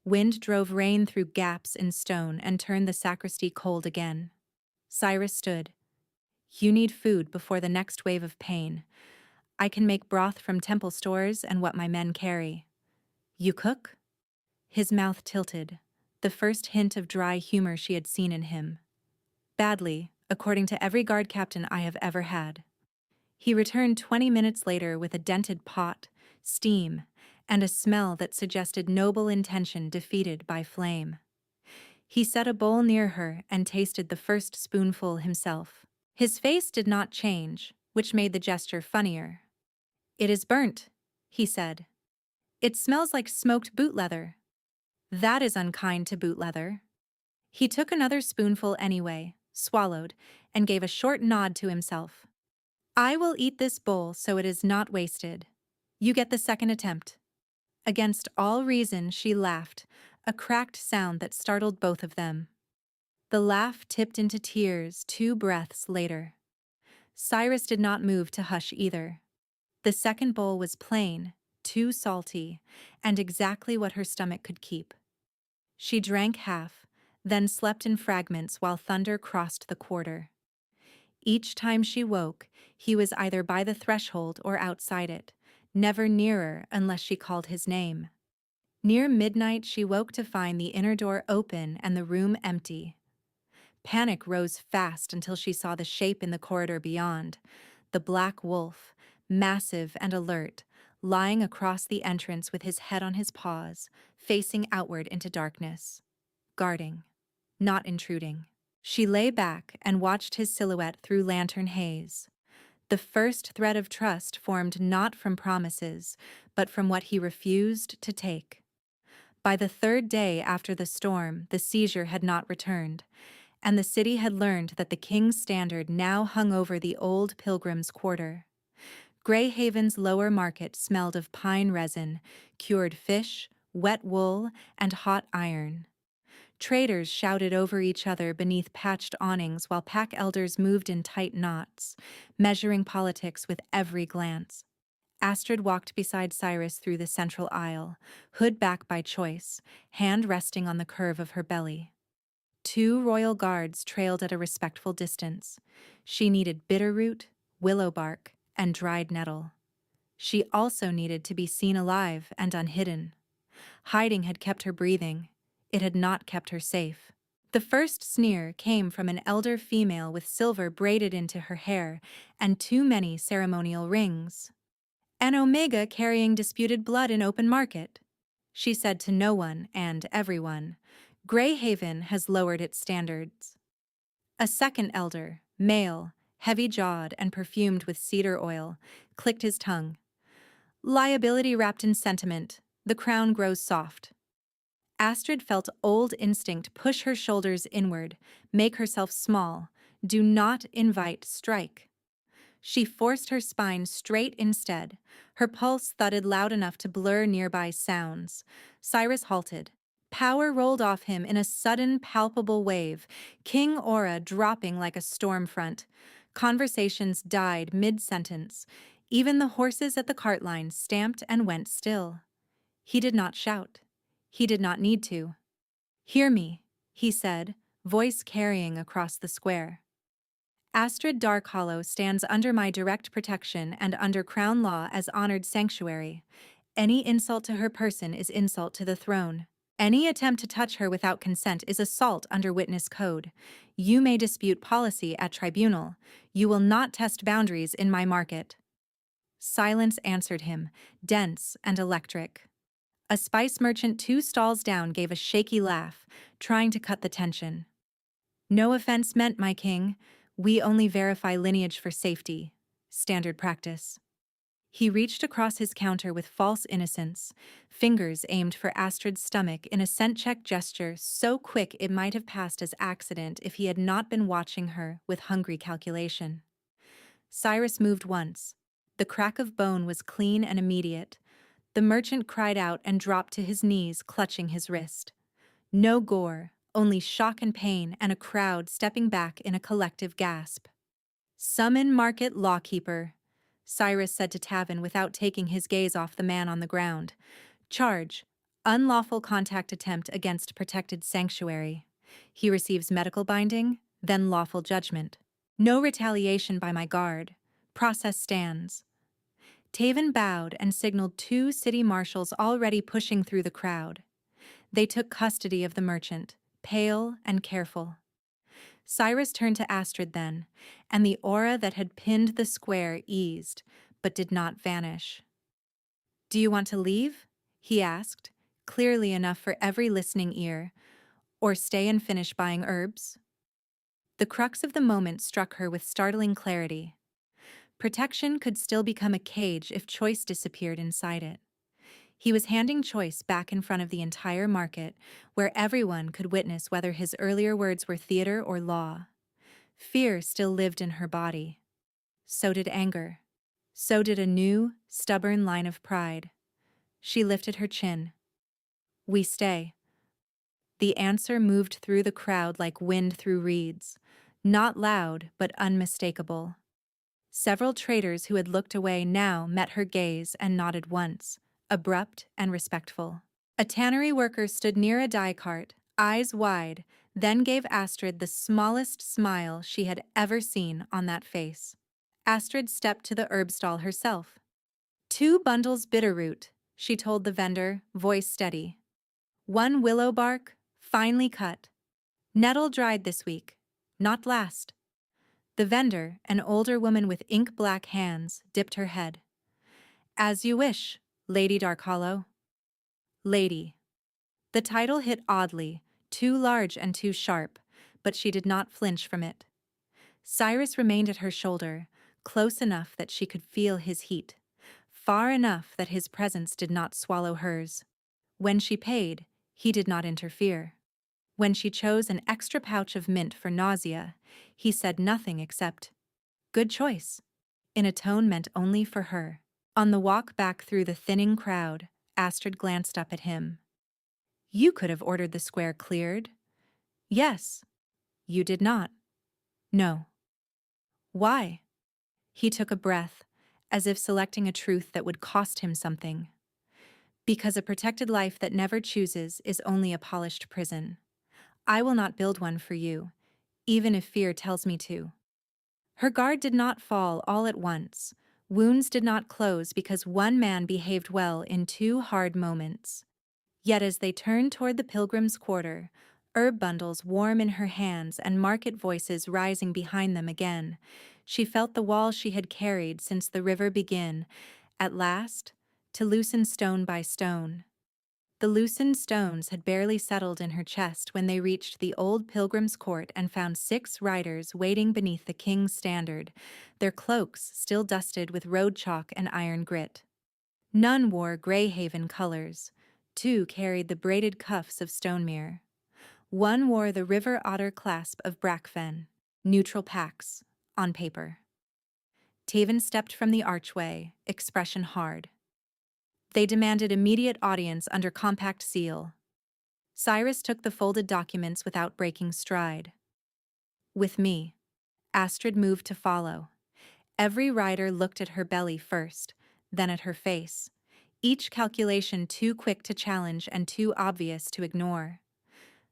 Wind drove rain through gaps in stone and turned the sacristy cold again. Cyrus stood. "You need food before the next wave of pain. I can make broth from temple stores and what my men carry. You cook?" His mouth tilted, the first hint of dry humor she had seen in him. "Badly, according to every guard captain I have ever had." He returned 20 minutes later with a dented pot, steam, and a smell that suggested noble intention defeated by flame. He set a bowl near her and tasted the first spoonful himself. His face did not change, which made the gesture funnier. "It is burnt," he said. "It smells like smoked boot leather." "That is unkind to boot leather." He took another spoonful anyway, swallowed, and gave a short nod to himself. "I will eat this bowl so it is not wasted. You get the second attempt." Against all reason, she laughed, a cracked sound that startled both of them. The laugh tipped into tears 2 breaths later. Cyrus did not move to hush either. The second bowl was plain, too salty, and exactly what her stomach could keep. She drank half, then slept in fragments while thunder crossed the quarter. Each time she woke, he was either by the threshold or outside it, never nearer unless she called his name. Near midnight, she woke to find the inner door open and the room empty. Panic rose fast until she saw the shape in the corridor beyond, the black wolf, massive and alert, lying across the entrance with his head on his paws, facing outward into darkness. Guarding, not intruding. She lay back and watched his silhouette through lantern haze. The first thread of trust formed not from promises, but from what he refused to take. By the 3rd day after the storm, the seizure had not returned, and the city had learned that the king's standard now hung over the old pilgrims' quarter. Greyhaven's lower market smelled of pine resin, cured fish, wet wool, and hot iron. Traders shouted over each other beneath patched awnings while pack elders moved in tight knots, measuring politics with every glance. Astrid walked beside Cyrus through the central aisle, hood back by choice, hand resting on the curve of her belly. 2 royal guards trailed at a respectful distance. She needed bitterroot, willow bark, and dried nettle. She also needed to be seen alive and unhidden. Hiding had kept her breathing. It had not kept her safe. The first sneer came from an elder female with silver braided into her hair and too many ceremonial rings. "An Omega carrying disputed blood in open market," she said to no one and everyone. "Greyhaven has lowered its standards." A second elder, male, heavy-jawed and perfumed with cedar oil, clicked his tongue. "Liability wrapped in sentiment, the crown grows soft." Astrid felt old instinct push her shoulders inward, make herself small, do not invite strike. She forced her spine straight instead. Her pulse thudded loud enough to blur nearby sounds. Cyrus halted. Power rolled off him in a sudden, palpable wave, king aura dropping like a storm front. Conversations died mid-sentence. Even the horses at the cart line stamped and went still. He did not shout. He did not need to. "Hear me," he said, voice carrying across the square. "Astrid Darkhollow stands under my direct protection and under crown law as honored sanctuary. Any insult to her person is insult to the throne. Any attempt to touch her without consent is assault under witness code. You may dispute policy at tribunal. You will not test boundaries in my market." Silence answered him, dense and electric. A spice merchant 2 stalls down gave a shaky laugh, trying to cut the tension. No offense meant, my king. We only verify lineage for safety. Standard practice. He reached across his counter with false innocence, fingers aimed for Astrid's stomach in a scent-check gesture so quick it might have passed as accident if he had not been watching her with hungry calculation. Cyrus moved once. The crack of bone was clean and immediate. The merchant cried out and dropped to his knees, clutching his wrist. No gore, only shock and pain, and a crowd stepping back in a collective gasp. "Summon market lawkeeper," Cyrus said to Tavin without taking his gaze off the man on the ground. "Charge: unlawful contact attempt against protected sanctuary. He receives medical binding, then lawful judgment. No retaliation by my guard. Process stands." Tavin bowed and signaled 2 city marshals already pushing through the crowd. They took custody of the merchant, pale and careful. Cyrus turned to Astrid then, and the aura that had pinned the square eased, but did not vanish. "Do you want to leave?" he asked, clearly enough for every listening ear. "Or stay and finish buying herbs?" The crux of the moment struck her with startling clarity. Protection could still become a cage if choice disappeared inside it. He was handing choice back in front of the entire market, where everyone could witness whether his earlier words were theater or law. Fear still lived in her body. So did anger. So did a new, stubborn line of pride. She lifted her chin. "We stay." The answer moved through the crowd like wind through reeds, not loud but unmistakable. Several traders who had looked away now met her gaze and nodded once, abrupt and respectful. A tannery worker stood near a dye cart, eyes wide, then gave Astrid the smallest smile she had ever seen on that face. Astrid stepped to the herb stall herself. "2 bundles bitterroot," she told the vendor, voice steady. "1 willow bark, finely cut. Nettle dried this week, not last." The vendor, an older woman with ink-black hands, dipped her head. "As you wish, Lady Darkhollow." Lady. The title hit oddly, too large and too sharp, but she did not flinch from it. Cyrus remained at her shoulder, close enough that she could feel his heat, far enough that his presence did not swallow hers. When she paid, he did not interfere. When she chose an extra pouch of mint for nausea, he said nothing except, "Good choice," in a tone meant only for her. On the walk back through the thinning crowd, Astrid glanced up at him. "You could have ordered the square cleared." "Yes." "You did not." "No." "Why?" He took a breath, as if selecting a truth that would cost him something. "Because a protected life that never chooses is only a polished prison. I will not build one for you, even if fear tells me to." Her guard did not fall all at once. Wounds did not close because one man behaved well in 2 hard moments. Yet as they turned toward the Pilgrim's Quarter, herb bundles warm in her hands and market voices rising behind them again, she felt the wall she had carried since the river begin, at last, to loosen stone by stone. The loosened stones had barely settled in her chest when they reached the old Pilgrim's Court and found 6 riders waiting beneath the king's standard, their cloaks still dusted with road chalk and iron grit. None wore Greyhaven colors. 2 carried the braided cuffs of Stonemere. 1 wore the river otter clasp of Brackfen, neutral pax, on paper. Tavin stepped from the archway, expression hard. They demanded immediate audience under compact seal. Cyrus took the folded documents without breaking stride. "With me." Astrid moved to follow. Every rider looked at her belly first, then at her face, each calculation too quick to challenge and too obvious to ignore.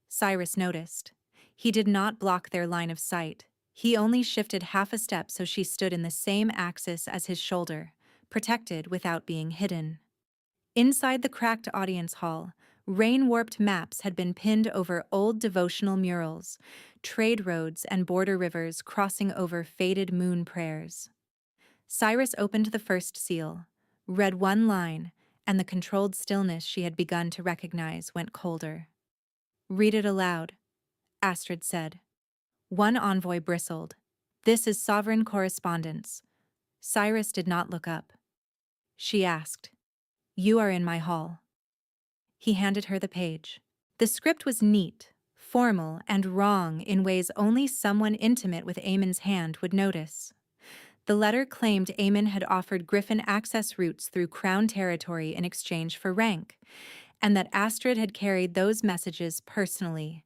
Cyrus noticed. He did not block their line of sight. He only shifted half a step so she stood in the same axis as his shoulder, protected without being hidden. Inside the cracked audience hall, rain-warped maps had been pinned over old devotional murals, trade roads and border rivers crossing over faded moon prayers. Cyrus opened the first seal, read one line, and the controlled stillness she had begun to recognize went colder. "Read it aloud," Astrid said. One envoy bristled. "This is sovereign correspondence." Cyrus did not look up. She asked, "You are in my hall." He handed her the page. The script was neat, formal, and wrong in ways only someone intimate with Aemon's hand would notice. The letter claimed Aemon had offered Griffin access routes through Crown territory in exchange for rank, and that Astrid had carried those messages personally,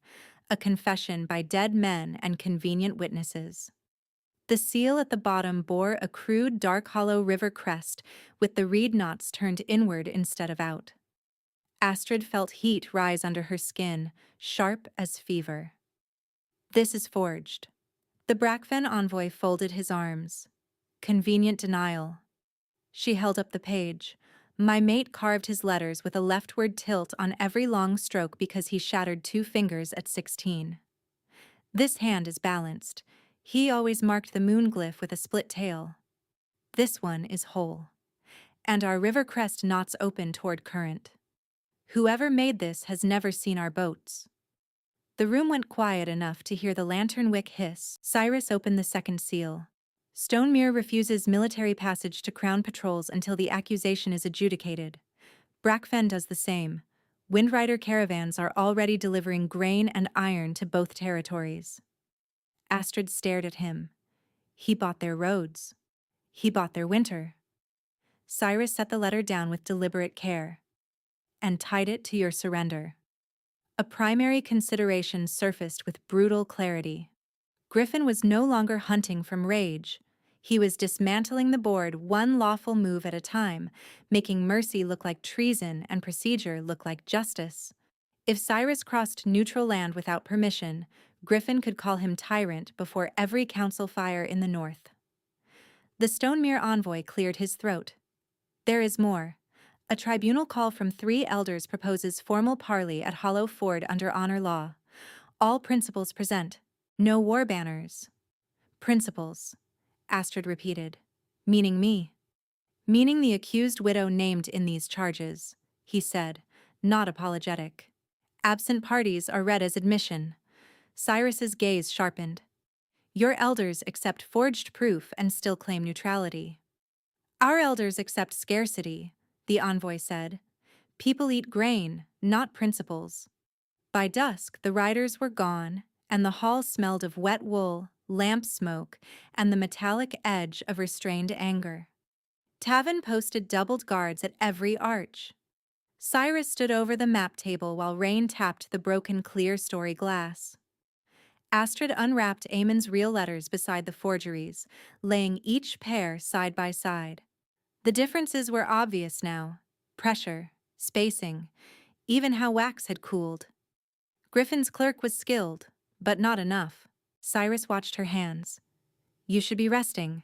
a confession by dead men and convenient witnesses. The seal at the bottom bore a crude dark hollow river crest with the reed knots turned inward instead of out. Astrid felt heat rise under her skin, sharp as fever. "This is forged." The Brackven envoy folded his arms. Convenient denial. She held up the page. "My mate carved his letters with a leftward tilt on every long stroke because he shattered 2 fingers at 16. This hand is balanced. He always marked the moon glyph with a split tail. This one is whole. And our river crest knots open toward current. Whoever made this has never seen our boats." The room went quiet enough to hear the lantern wick hiss. Cyrus opened the second seal. "Stonemere refuses military passage to Crown patrols until the accusation is adjudicated. Brackfen does the same. Windrider caravans are already delivering grain and iron to both territories." Astrid stared at him. He bought their roads. He bought their winter. Cyrus set the letter down with deliberate care. "And tied it to your surrender." A primary consideration surfaced with brutal clarity. Griffin was no longer hunting from rage. He was dismantling the board one lawful move at a time, making mercy look like treason and procedure look like justice. If Cyrus crossed neutral land without permission, Griffin could call him tyrant before every council fire in the north. The Stonemere envoy cleared his throat. "There is more. A tribunal call from 3 elders proposes formal parley at Hollow Ford under honor law. All principals present. No war banners." "Principals," Astrid repeated. "Meaning me." "Meaning the accused widow named in these charges," he said, not apologetic. "Absent parties are read as admission." Cyrus's gaze sharpened. "Your elders accept forged proof and still claim neutrality." "Our elders accept scarcity," the envoy said. "People eat grain, not principles." By dusk, the riders were gone, and the hall smelled of wet wool, lamp smoke, and the metallic edge of restrained anger. Tavin posted doubled guards at every arch. Cyrus stood over the map table while rain tapped the broken clear-story glass. Astrid unwrapped Aemon's real letters beside the forgeries, laying each pair side by side. The differences were obvious now: pressure, spacing, even how wax had cooled. Griffin's clerk was skilled, but not enough. Cyrus watched her hands. "You should be resting.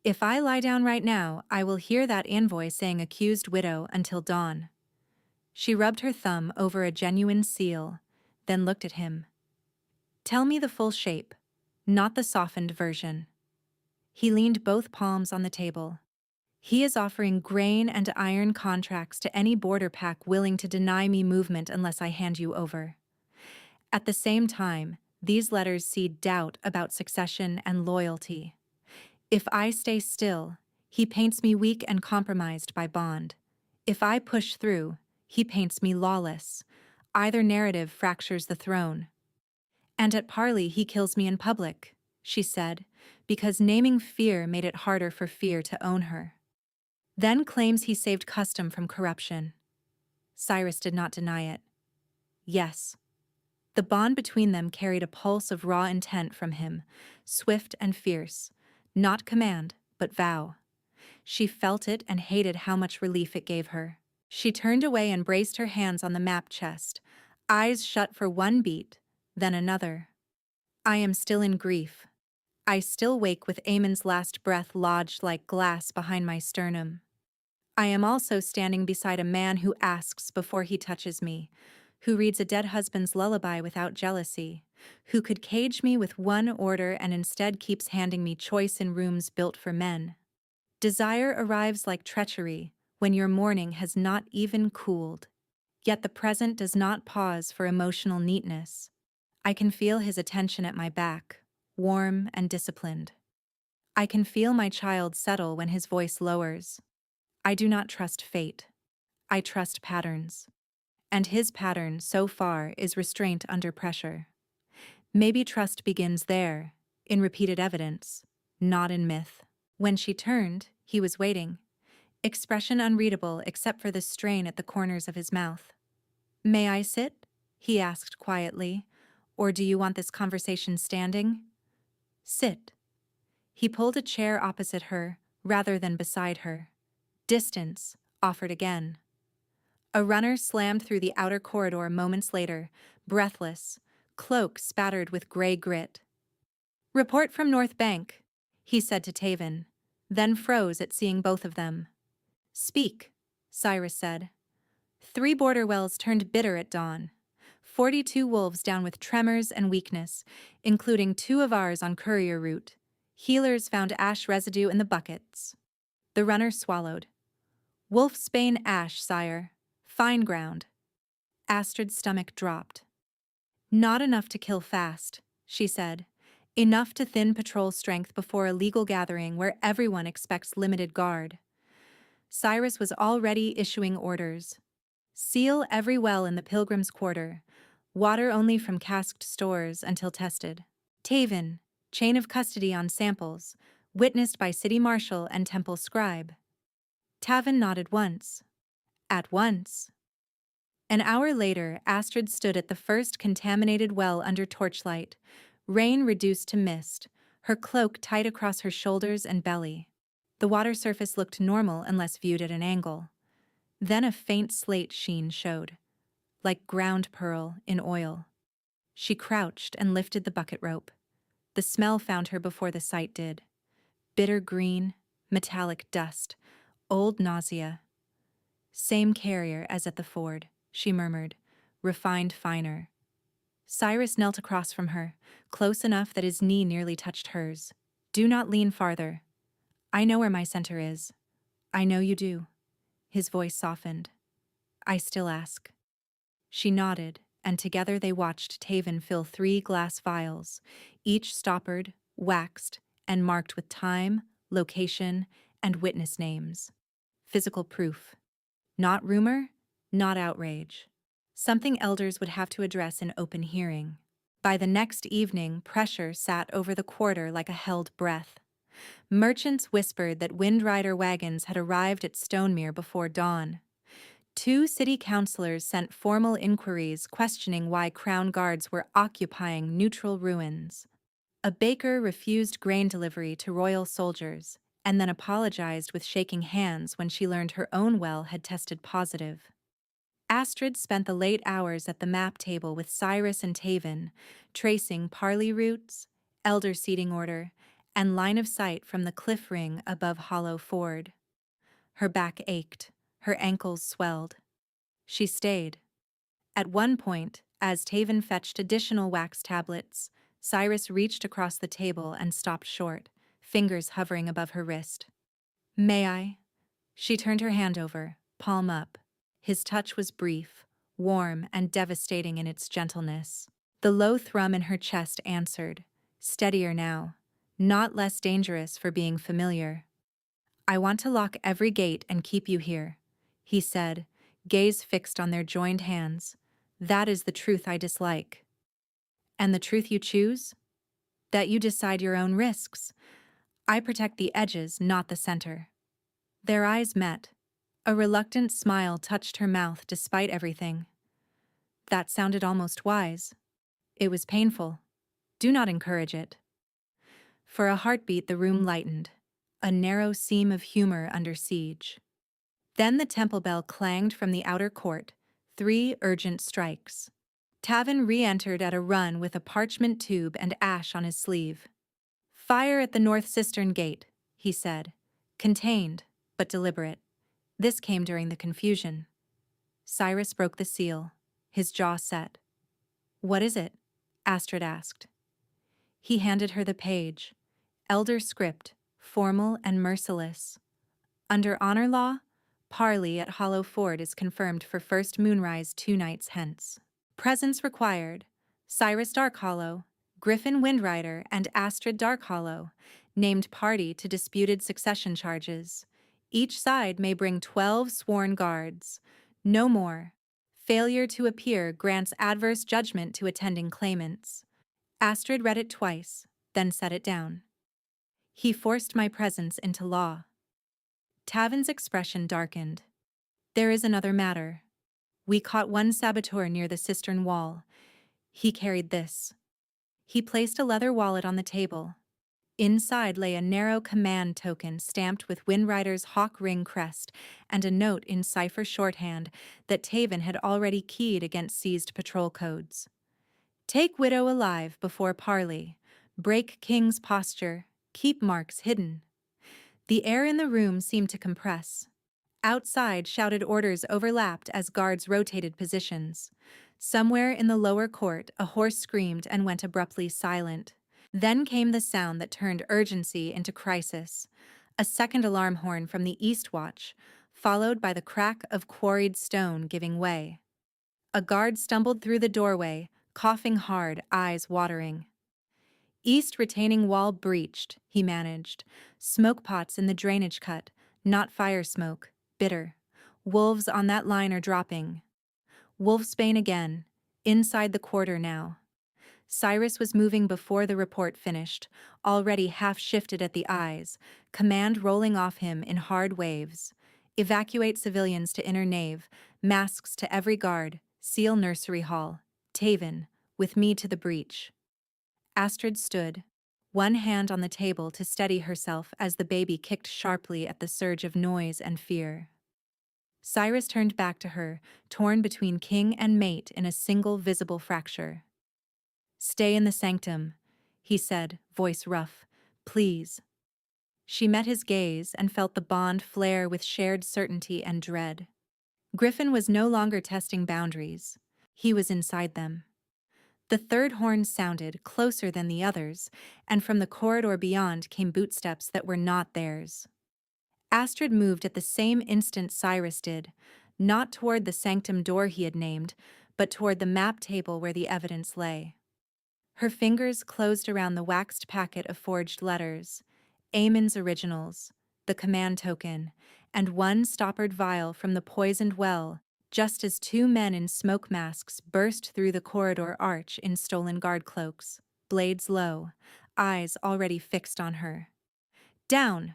If I lie down right now, I will hear that envoy saying accused widow until dawn." She rubbed her thumb over a genuine seal, then looked at him. "Tell me the full shape, not the softened version." He leaned both palms on the table. "He is offering grain and iron contracts to any border pack willing to deny me movement unless I hand you over. At the same time, these letters seed doubt about succession and loyalty. If I stay still, he paints me weak and compromised by bond. If I push through, he paints me lawless. Either narrative fractures the throne. And at parley he kills me in public," she said, because naming fear made it harder for fear to own her. "Then claims he saved custom from corruption." Cyrus did not deny it. Yes. The bond between them carried a pulse of raw intent from him, swift and fierce, not command, but vow. She felt it and hated how much relief it gave her. She turned away and braced her hands on the map chest, eyes shut for one beat, then another. "I am still in grief. I still wake with Aemon's last breath lodged like glass behind my sternum. I am also standing beside a man who asks before he touches me, who reads a dead husband's lullaby without jealousy, who could cage me with one order and instead keeps handing me choice in rooms built for men. Desire arrives like treachery, when your morning has not even cooled. Yet the present does not pause for emotional neatness. I can feel his attention at my back, warm and disciplined. I can feel my child settle when his voice lowers. I do not trust fate. I trust patterns. And his pattern, so far, is restraint under pressure. Maybe trust begins there, in repeated evidence, not in myth. When she turned, he was waiting, expression unreadable except for the strain at the corners of his mouth. "May I sit?" he asked quietly. "Or do you want this conversation standing?" "Sit." He pulled a chair opposite her, rather than beside her. "Distance," offered again. A runner slammed through the outer corridor moments later, breathless, cloak spattered with gray grit. "Report from North Bank," he said to Taven, then froze at seeing both of them. "Speak," Cyrus said. 3 border wells turned bitter at dawn. 42 wolves down with tremors and weakness, including 2 of ours on courier route. Healers found ash residue in the buckets. The runner swallowed. "Wolfsbane ash, sire. Fine ground." Astrid's stomach dropped. "Not enough to kill fast," she said. "Enough to thin patrol strength before a legal gathering where everyone expects limited guard." Cyrus was already issuing orders. Seal every well in the Pilgrim's Quarter. Water only from casked stores until tested. Taven, chain of custody on samples, witnessed by City Marshal and Temple Scribe. Taven nodded once. At once. An hour later, Astrid stood at the first contaminated well under torchlight, rain reduced to mist, her cloak tight across her shoulders and belly. The water surface looked normal unless viewed at an angle. Then a faint slate sheen showed, like ground pearl in oil. She crouched and lifted the bucket rope. The smell found her before the sight did. Bitter green, metallic dust, old nausea. "Same carrier as at the ford," she murmured, "refined finer." Cyrus knelt across from her, close enough that his knee nearly touched hers. "Do not lean farther. I know where my center is. I know you do." His voice softened. "I still ask." She nodded, and together they watched Taven fill 3 glass vials, each stoppered, waxed, and marked with time, location, and witness names. Physical proof. Not rumor, not outrage. Something elders would have to address in open hearing. By the next evening, pressure sat over the quarter like a held breath. Merchants whispered that Windrider wagons had arrived at Stonemere before dawn. 2 city councilors sent formal inquiries questioning why Crown Guards were occupying neutral ruins. A baker refused grain delivery to royal soldiers, and then apologized with shaking hands when she learned her own well had tested positive. Astrid spent the late hours at the map table with Cyrus and Taven, tracing parley routes, elder seating order, and line of sight from the cliff ring above Hollow Ford. Her back ached, her ankles swelled. She stayed. At one point, as Taven fetched additional wax tablets, Cyrus reached across the table and stopped short, fingers hovering above her wrist. "May I?" She turned her hand over, palm up. His touch was brief, warm, and devastating in its gentleness. The low thrum in her chest answered, steadier now, not less dangerous for being familiar. "I want to lock every gate and keep you here," he said, gaze fixed on their joined hands. "That is the truth I dislike." "And the truth you choose?" "That you decide your own risks. I protect the edges, not the center." Their eyes met. A reluctant smile touched her mouth despite everything. That sounded almost wise. It was painful. Do not encourage it. For a heartbeat the room lightened, a narrow seam of humor under siege. Then the temple bell clanged from the outer court, 3 urgent strikes. Taven re-entered at a run with a parchment tube and ash on his sleeve. "Fire at the North Cistern Gate," he said, contained, but deliberate. This came during the confusion. Cyrus broke the seal, his jaw set. "What is it?" Astrid asked. He handed her the page. Elder script, formal and merciless. "Under honor law, Parley at Hollow Ford is confirmed for first moonrise 2 nights hence. Presence required: Cyrus Darkhollow, Griffin Windrider, and Astrid Darkhollow, named party to disputed succession charges. Each side may bring 12 sworn guards. No more. Failure to appear grants adverse judgment to attending claimants. Astrid read it twice, then set it down. He forced my presence into law. Tavin's expression darkened. There is another matter. We caught one saboteur near the cistern wall. He carried this. He placed a leather wallet on the table. Inside lay a narrow command token stamped with Windrider's hawk ring crest and a note in cipher shorthand that Tavin had already keyed against seized patrol codes. Take widow alive before parley. Break king's posture. Keep marks hidden. The air in the room seemed to compress. Outside, shouted orders overlapped as guards rotated positions. Somewhere in the lower court, a horse screamed and went abruptly silent. Then came the sound that turned urgency into crisis. A second alarm horn from the East Watch, followed by the crack of quarried stone giving way. A guard stumbled through the doorway, coughing hard, eyes watering. East retaining wall breached, he managed. Smoke pots in the drainage cut, not fire smoke, bitter. Wolves on that line are dropping. Wolfsbane again, inside the quarter now. Cyrus was moving before the report finished, already half-shifted at the eyes, command rolling off him in hard waves. Evacuate civilians to inner nave, masks to every guard, seal nursery hall. Tavin, with me to the breach. Astrid stood, one hand on the table to steady herself as the baby kicked sharply at the surge of noise and fear. Cyrus turned back to her, torn between king and mate in a single visible fracture. Stay in the sanctum, he said, voice rough. Please. She met his gaze and felt the bond flare with shared certainty and dread. Griffin was no longer testing boundaries. He was inside them. The third horn sounded, closer than the others, and from the corridor beyond came bootsteps that were not theirs. Astrid moved at the same instant Cyrus did, not toward the sanctum door he had named, but toward the map table where the evidence lay. Her fingers closed around the waxed packet of forged letters, Eamon's originals, the command token, and one stoppered vial from the poisoned well, just as 2 men in smoke masks burst through the corridor arch in stolen guard cloaks, blades low, eyes already fixed on her. Down!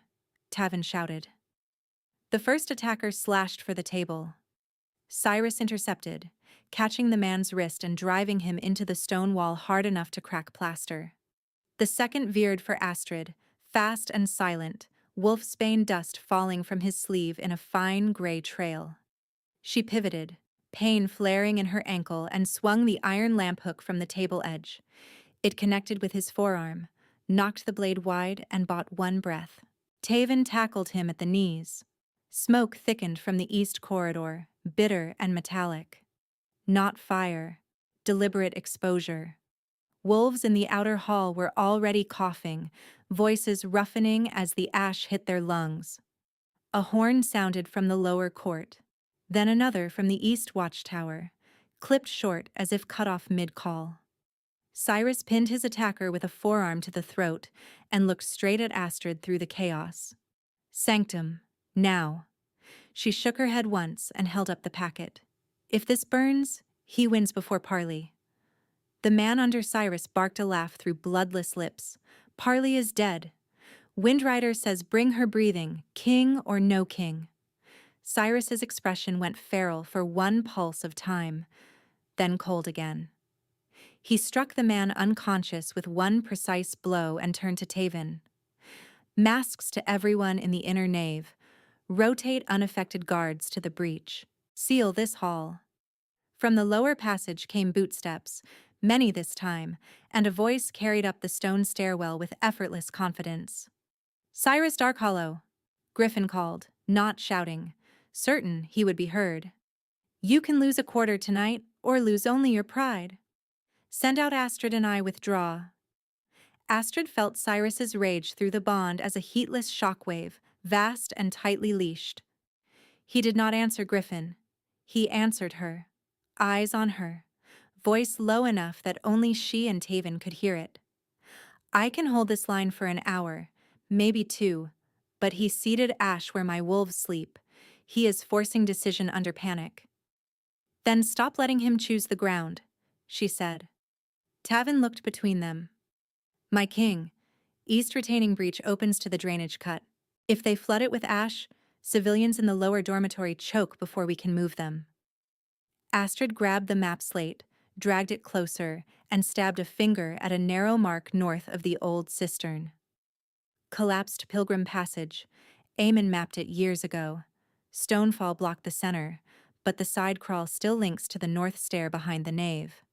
Tavin shouted. The first attacker slashed for the table. Cyrus intercepted, catching the man's wrist and driving him into the stone wall hard enough to crack plaster. The second veered for Astrid, fast and silent, wolfsbane dust falling from his sleeve in a fine gray trail. She pivoted, pain flaring in her ankle, and swung the iron lamp hook from the table edge. It connected with his forearm, knocked the blade wide, and bought one breath. Tavin tackled him at the knees. Smoke thickened from the east corridor, bitter and metallic. Not fire, deliberate exposure. Wolves in the outer hall were already coughing, voices roughening as the ash hit their lungs. A horn sounded from the lower court, then another from the east watchtower, clipped short as if cut off mid-call. Cyrus pinned his attacker with a forearm to the throat and looked straight at Astrid through the chaos. Sanctum, now. She shook her head once and held up the packet. If this burns, he wins before parley. The man under Cyrus barked a laugh through bloodless lips. Parley is dead. Windrider says bring her breathing, king or no king. Cyrus's expression went feral for one pulse of time, then cold again. He struck the man unconscious with one precise blow and turned to Tavin. Masks to everyone in the inner nave. Rotate unaffected guards to the breach. Seal this hall. From the lower passage came bootsteps, many this time, and a voice carried up the stone stairwell with effortless confidence. Cyrus Darkhollow, Griffin called, not shouting, certain he would be heard. You can lose a quarter tonight, or lose only your pride. Send out Astrid and I withdraw. Astrid felt Cyrus's rage through the bond as a heatless shockwave, vast and tightly leashed. He did not answer Griffin. He answered her, eyes on her, voice low enough that only she and Taven could hear it. I can hold this line for an hour, maybe two, but he seated Ash where my wolves sleep. He is forcing decision under panic. Then stop letting him choose the ground, she said. Taven looked between them. My king, east retaining breach opens to the drainage cut. If they flood it with ash, civilians in the lower dormitory choke before we can move them. Astrid grabbed the map slate, dragged it closer, and stabbed a finger at a narrow mark north of the old cistern. Collapsed Pilgrim Passage. Eamon mapped it years ago. Stonefall blocked the center, but the side crawl still links to the north stair behind the nave.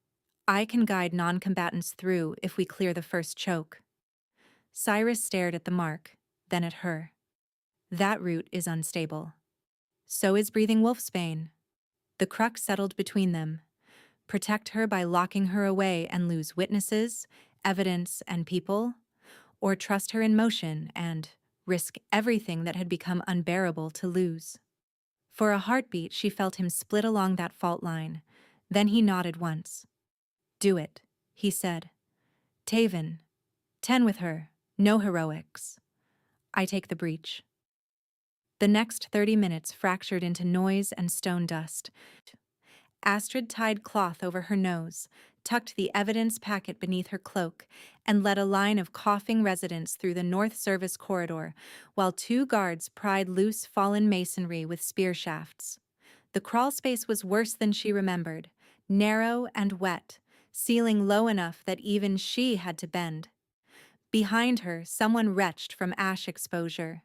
I can guide non-combatants through if we clear the first choke. Cyrus stared at the mark, then at her. That route is unstable. So is breathing wolfsbane. The crux settled between them. Protect her by locking her away and lose witnesses, evidence, and people, or trust her in motion and risk everything that had become unbearable to lose. For a heartbeat, she felt him split along that fault line. Then he nodded once. Do it, he said. Taven. 10 with her. No heroics. I take the breach. The next 30 minutes fractured into noise and stone dust. Astrid tied cloth over her nose, tucked the evidence packet beneath her cloak, and led a line of coughing residents through the North Service corridor, while 2 guards pried loose fallen masonry with spear shafts. The crawl space was worse than she remembered, narrow and wet, ceiling low enough that even she had to bend. Behind her, someone retched from ash exposure.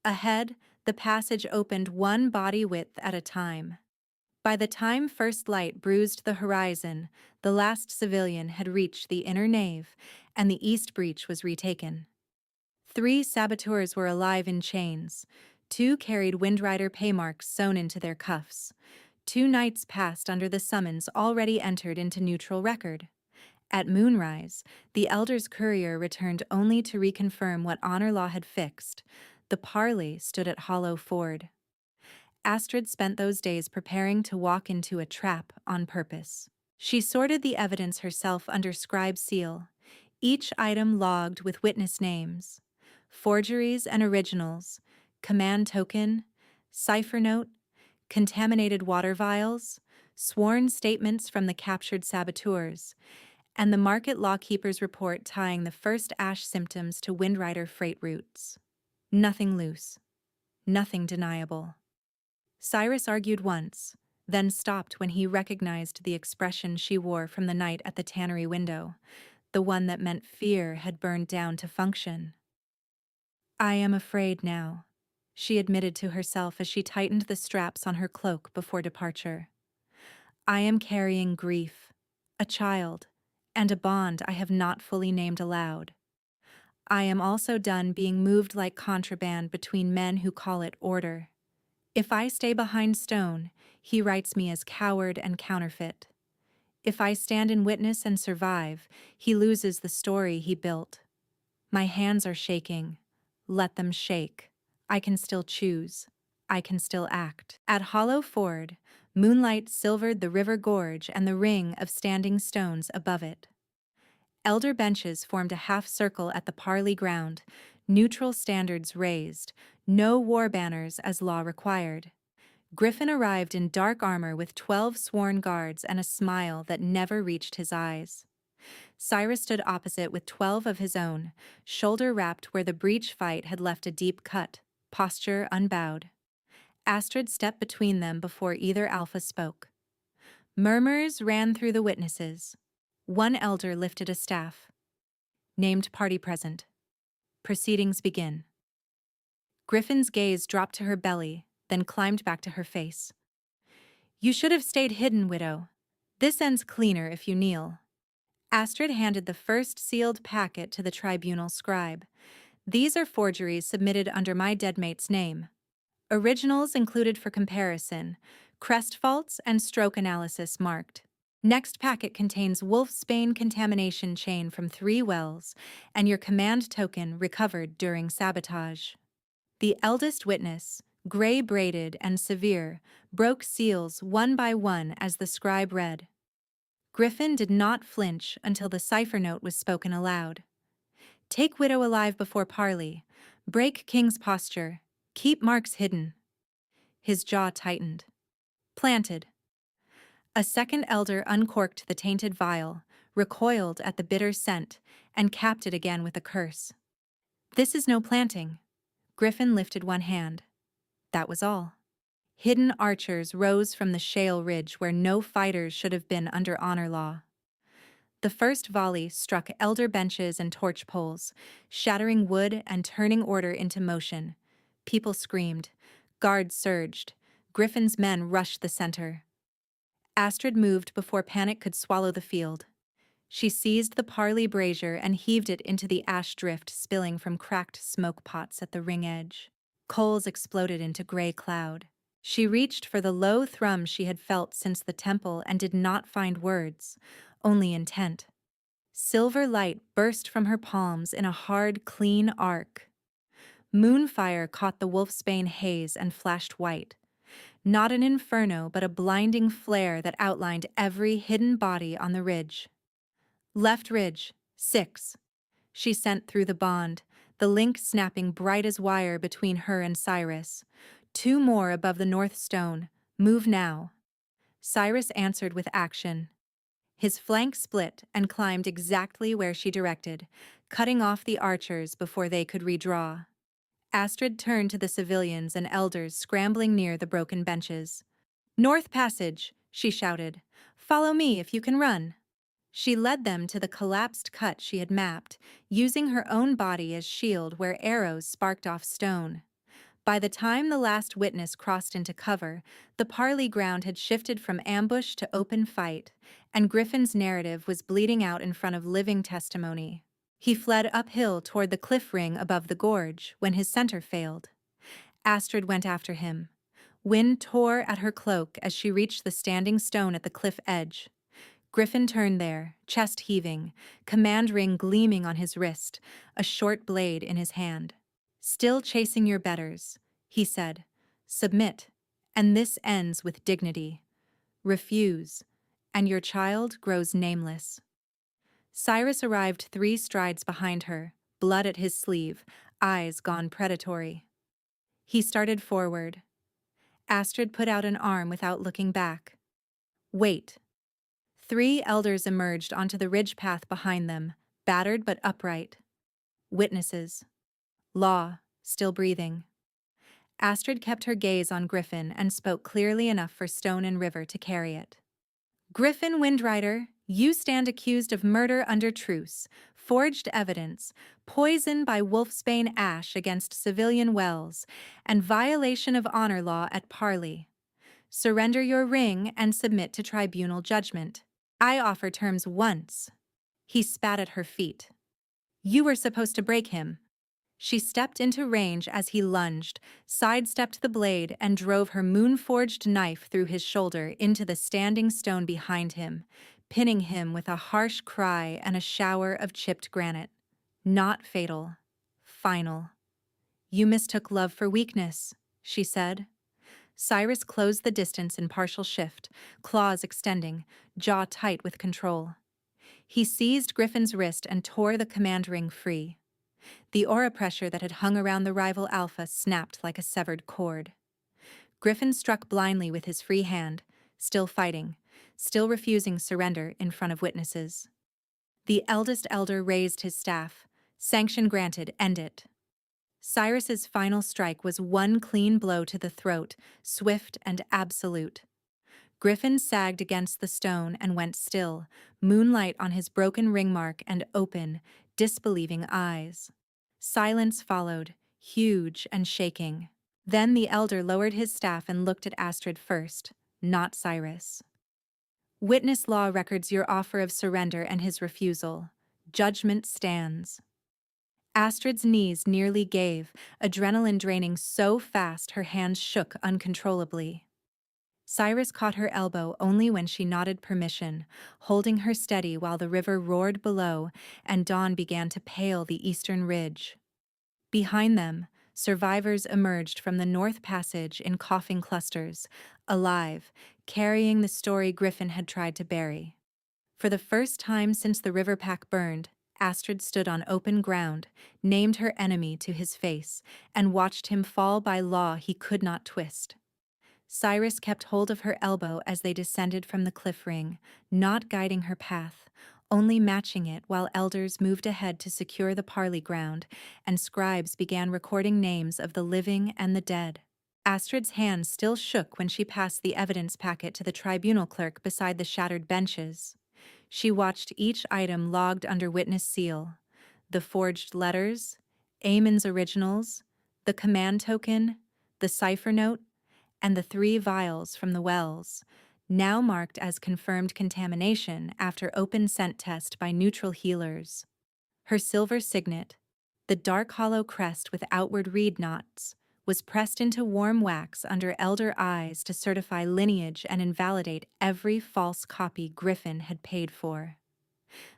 Ahead, the passage opened one body width at a time. By the time first light bruised the horizon, the last civilian had reached the inner nave, and the east breach was retaken. 3 saboteurs were alive in chains. 2 carried Windrider paymarks sewn into their cuffs. 2 nights passed under the summons already entered into neutral record. At moonrise, the Elder's courier returned only to reconfirm what Honor Law had fixed. The parley stood at Hollow Ford. Astrid spent those days preparing to walk into a trap on purpose. She sorted the evidence herself under scribe seal, each item logged with witness names, forgeries and originals, command token, cipher note, contaminated water vials, sworn statements from the captured saboteurs, and the market lawkeeper's report tying the first ash symptoms to Windrider freight routes. Nothing loose. Nothing deniable. Cyrus argued once, then stopped when he recognized the expression she wore from the night at the tannery window, the one that meant fear had burned down to function. I am afraid now, she admitted to herself as she tightened the straps on her cloak before departure. I am carrying grief, a child, and a bond I have not fully named aloud. I am also done being moved like contraband between men who call it order. If I stay behind stone, he writes me as coward and counterfeit. If I stand in witness and survive, he loses the story he built. My hands are shaking. Let them shake. I can still choose. I can still act. At Hollow Ford, moonlight silvered the river gorge and the ring of standing stones above it. Elder benches formed a half circle at the parley ground, neutral standards raised, no war banners as law required. Griffin arrived in dark armor with 12 sworn guards and a smile that never reached his eyes. Cyrus stood opposite with 12 of his own, shoulder-wrapped where the breach fight had left a deep cut, posture unbowed. Astrid stepped between them before either alpha spoke. Murmurs ran through the witnesses. One elder lifted a staff. Named party present. Proceedings begin. Griffin's gaze dropped to her belly, then climbed back to her face. You should have stayed hidden, widow. This ends cleaner if you kneel. Astrid handed the first sealed packet to the tribunal scribe. These are forgeries submitted under my dead mate's name. Originals included for comparison, crest faults and stroke analysis marked. Next packet contains wolfsbane contamination chain from 3 wells and your command token recovered during sabotage. The eldest witness, gray braided and severe, broke seals one by one as the scribe read. Griffin did not flinch until the cipher note was spoken aloud. Take widow alive before parley. Break king's posture. Keep marks hidden. His jaw tightened. Planted. A second elder uncorked the tainted vial, recoiled at the bitter scent, and capped it again with a curse. This is no planting. Griffin lifted one hand. That was all. Hidden archers rose from the shale ridge where no fighters should have been under honor law. The first volley struck elder benches and torch poles, shattering wood and turning order into motion. People screamed. Guards surged. Griffin's men rushed the center. Astrid moved before panic could swallow the field. She seized the parley brazier and heaved it into the ash drift spilling from cracked smoke pots at the ring edge. Coals exploded into gray cloud. She reached for the low thrum she had felt since the temple and did not find words, only intent. Silver light burst from her palms in a hard, clean arc. Moonfire caught the wolfsbane haze and flashed white. Not an inferno, but a blinding flare that outlined every hidden body on the ridge. Left ridge, 6. She sent through the bond, the link snapping bright as wire between her and Cyrus. 2 more above the north stone. Move now. Cyrus answered with action. His flank split and climbed exactly where she directed, cutting off the archers before they could redraw. Astrid turned to the civilians and elders scrambling near the broken benches. North Passage, she shouted. Follow me if you can run. She led them to the collapsed cut she had mapped, using her own body as shield where arrows sparked off stone. By the time the last witness crossed into cover, the parley ground had shifted from ambush to open fight, and Griffin's narrative was bleeding out in front of living testimony. He fled uphill toward the cliff ring above the gorge when his center failed. Astrid went after him. Wind tore at her cloak as she reached the standing stone at the cliff edge. Griffin turned there, chest heaving, command ring gleaming on his wrist, a short blade in his hand. Still chasing your betters, he said. Submit, and this ends with dignity. Refuse, and your child grows nameless. Cyrus arrived 3 strides behind her, blood at his sleeve, eyes gone predatory. He started forward. Astrid put out an arm without looking back. Wait. 3 elders emerged onto the ridge path behind them, battered but upright. Witnesses. Law, still breathing. Astrid kept her gaze on Griffin and spoke clearly enough for Stone and River to carry it. Griffin Windrider, you stand accused of murder under truce, forged evidence, poison by wolfsbane ash against civilian wells, and violation of honor law at parley. Surrender your ring and submit to tribunal judgment. I offer terms once. He spat at her feet. You were supposed to break him. She stepped into range as he lunged, sidestepped the blade, and drove her moon-forged knife through his shoulder into the standing stone behind him, pinning him with a harsh cry and a shower of chipped granite. Not fatal. Final. You mistook love for weakness, she said. Cyrus closed the distance in partial shift, claws extending, jaw tight with control. He seized Griffin's wrist and tore the command ring free. The aura pressure that had hung around the rival Alpha snapped like a severed cord. Griffin struck blindly with his free hand, still fighting, still refusing surrender in front of witnesses. The eldest elder raised his staff. Sanction granted, end it. Cyrus's final strike was one clean blow to the throat, swift and absolute. Griffin sagged against the stone and went still, moonlight on his broken ring mark and open, disbelieving eyes. Silence followed, huge and shaking. Then the elder lowered his staff and looked at Astrid first, not Cyrus. Witness law records your offer of surrender and his refusal. Judgment stands. Astrid's knees nearly gave, adrenaline draining so fast her hands shook uncontrollably. Cyrus caught her elbow only when she nodded permission, holding her steady while the river roared below and dawn began to pale the eastern ridge. Behind them, survivors emerged from the North Passage in coughing clusters, alive, carrying the story Griffin had tried to bury. For the first time since the river pack burned, Astrid stood on open ground, named her enemy to his face, and watched him fall by law he could not twist. Cyrus kept hold of her elbow as they descended from the cliff ring, not guiding her path, only matching it while elders moved ahead to secure the parley ground, and scribes began recording names of the living and the dead. Astrid's hand still shook when she passed the evidence packet to the tribunal clerk beside the shattered benches. She watched each item logged under witness seal: the forged letters, Eamon's originals, the command token, the cipher note, and the 3 vials from the wells, now marked as confirmed contamination after open scent test by neutral healers. Her silver signet, the dark hollow crest with outward reed knots, was pressed into warm wax under elder eyes to certify lineage and invalidate every false copy Griffin had paid for.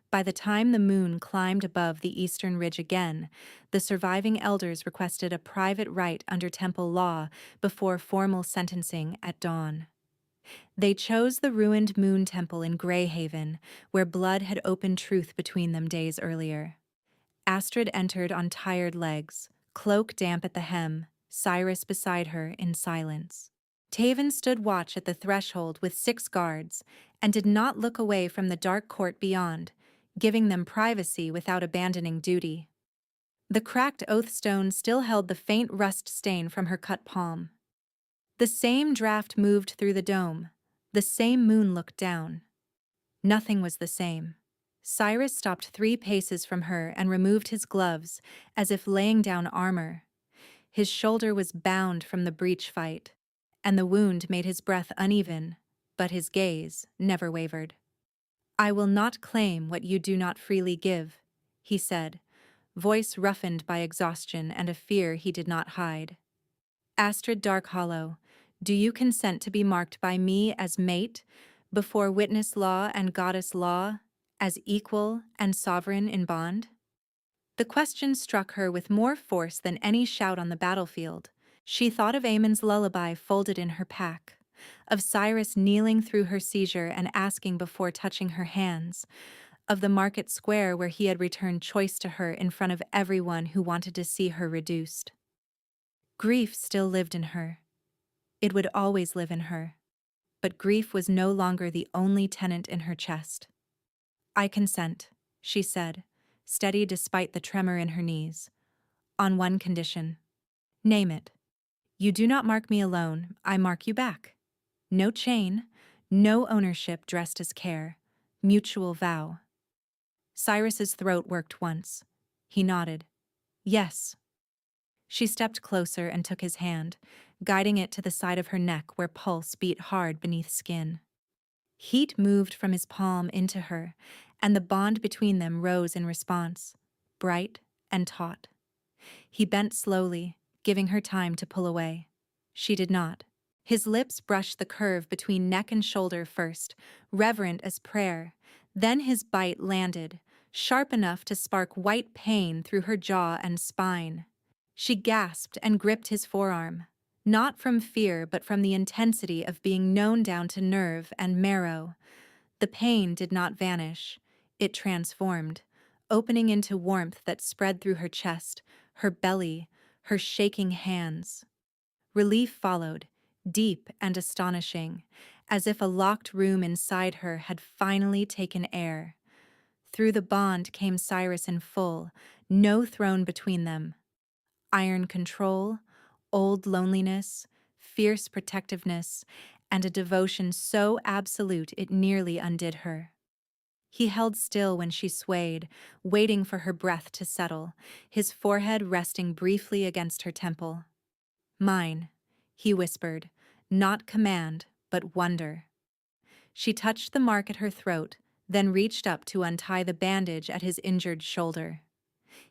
By the time the moon climbed above the eastern ridge again, the surviving elders requested a private rite under temple law before formal sentencing at dawn. They chose the ruined moon temple in Greyhaven, where blood had opened truth between them days earlier. Astrid entered on tired legs, cloak damp at the hem, Cyrus beside her in silence. Taven stood watch at the threshold with 6 guards, and did not look away from the dark court beyond, giving them privacy without abandoning duty. The cracked oath stone still held the faint rust stain from her cut palm. The same draft moved through the dome. The same moon looked down. Nothing was the same. Cyrus stopped 3 paces from her and removed his gloves, as if laying down armor. His shoulder was bound from the breach fight, and the wound made his breath uneven, but his gaze never wavered. "I will not claim what you do not freely give," he said, voice roughened by exhaustion and a fear he did not hide. "Astrid Darkhollow, do you consent to be marked by me as mate, before witness law and goddess law, as equal and sovereign in bond?" The question struck her with more force than any shout on the battlefield. She thought of Eamon's lullaby folded in her pack, of Cyrus kneeling through her seizure and asking before touching her hands, of the market square where he had returned choice to her in front of everyone who wanted to see her reduced. Grief still lived in her. It would always live in her. But grief was no longer the only tenant in her chest. "I consent," she said, steady despite the tremor in her knees. "On one condition." "Name it." "You do not mark me alone, I mark you back. No chain, no ownership dressed as care. Mutual vow." Cyrus's throat worked once. He nodded. "Yes." She stepped closer and took his hand, guiding it to the side of her neck where pulse beat hard beneath skin. Heat moved from his palm into her, and the bond between them rose in response, bright and taut. He bent slowly, giving her time to pull away. She did not. His lips brushed the curve between neck and shoulder first, reverent as prayer. Then his bite landed, sharp enough to spark white pain through her jaw and spine. She gasped and gripped his forearm, not from fear but from the intensity of being known down to nerve and marrow. The pain did not vanish. It transformed, opening into warmth that spread through her chest, her belly, her shaking hands. Relief followed, deep and astonishing, as if a locked room inside her had finally taken air. Through the bond came Cyrus in full, no throne between them. Iron control, old loneliness, fierce protectiveness, and a devotion so absolute it nearly undid her. He held still when she swayed, waiting for her breath to settle, his forehead resting briefly against her temple. "Mine," he whispered, not command, but wonder. She touched the mark at her throat, then reached up to untie the bandage at his injured shoulder.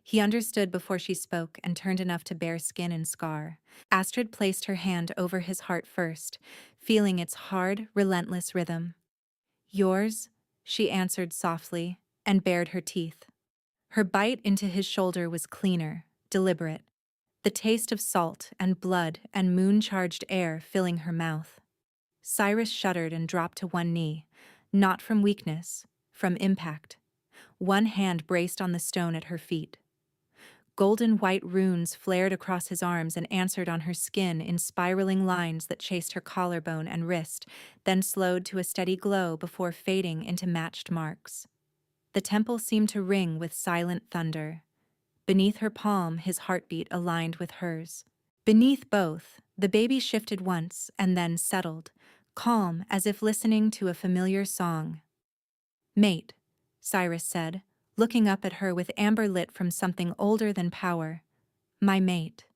He understood before she spoke and turned enough to bare skin and scar. Astrid placed her hand over his heart first, feeling its hard, relentless rhythm. "Yours," she answered softly, and bared her teeth. Her bite into his shoulder was cleaner, deliberate. the taste of salt and blood and moon-charged air filling her mouth. Cyrus shuddered and dropped to one knee, not from weakness, from impact. One hand braced on the stone at her feet. Golden white runes flared across his arms and answered on her skin in spiraling lines that chased her collarbone and wrist, then slowed to a steady glow before fading into matched marks. The temple seemed to ring with silent thunder. Beneath her palm, his heartbeat aligned with hers. Beneath both, the baby shifted once and then settled, calm as if listening to a familiar song. "Mate," Cyrus said, looking up at her with amber lit from something older than power. "My mate."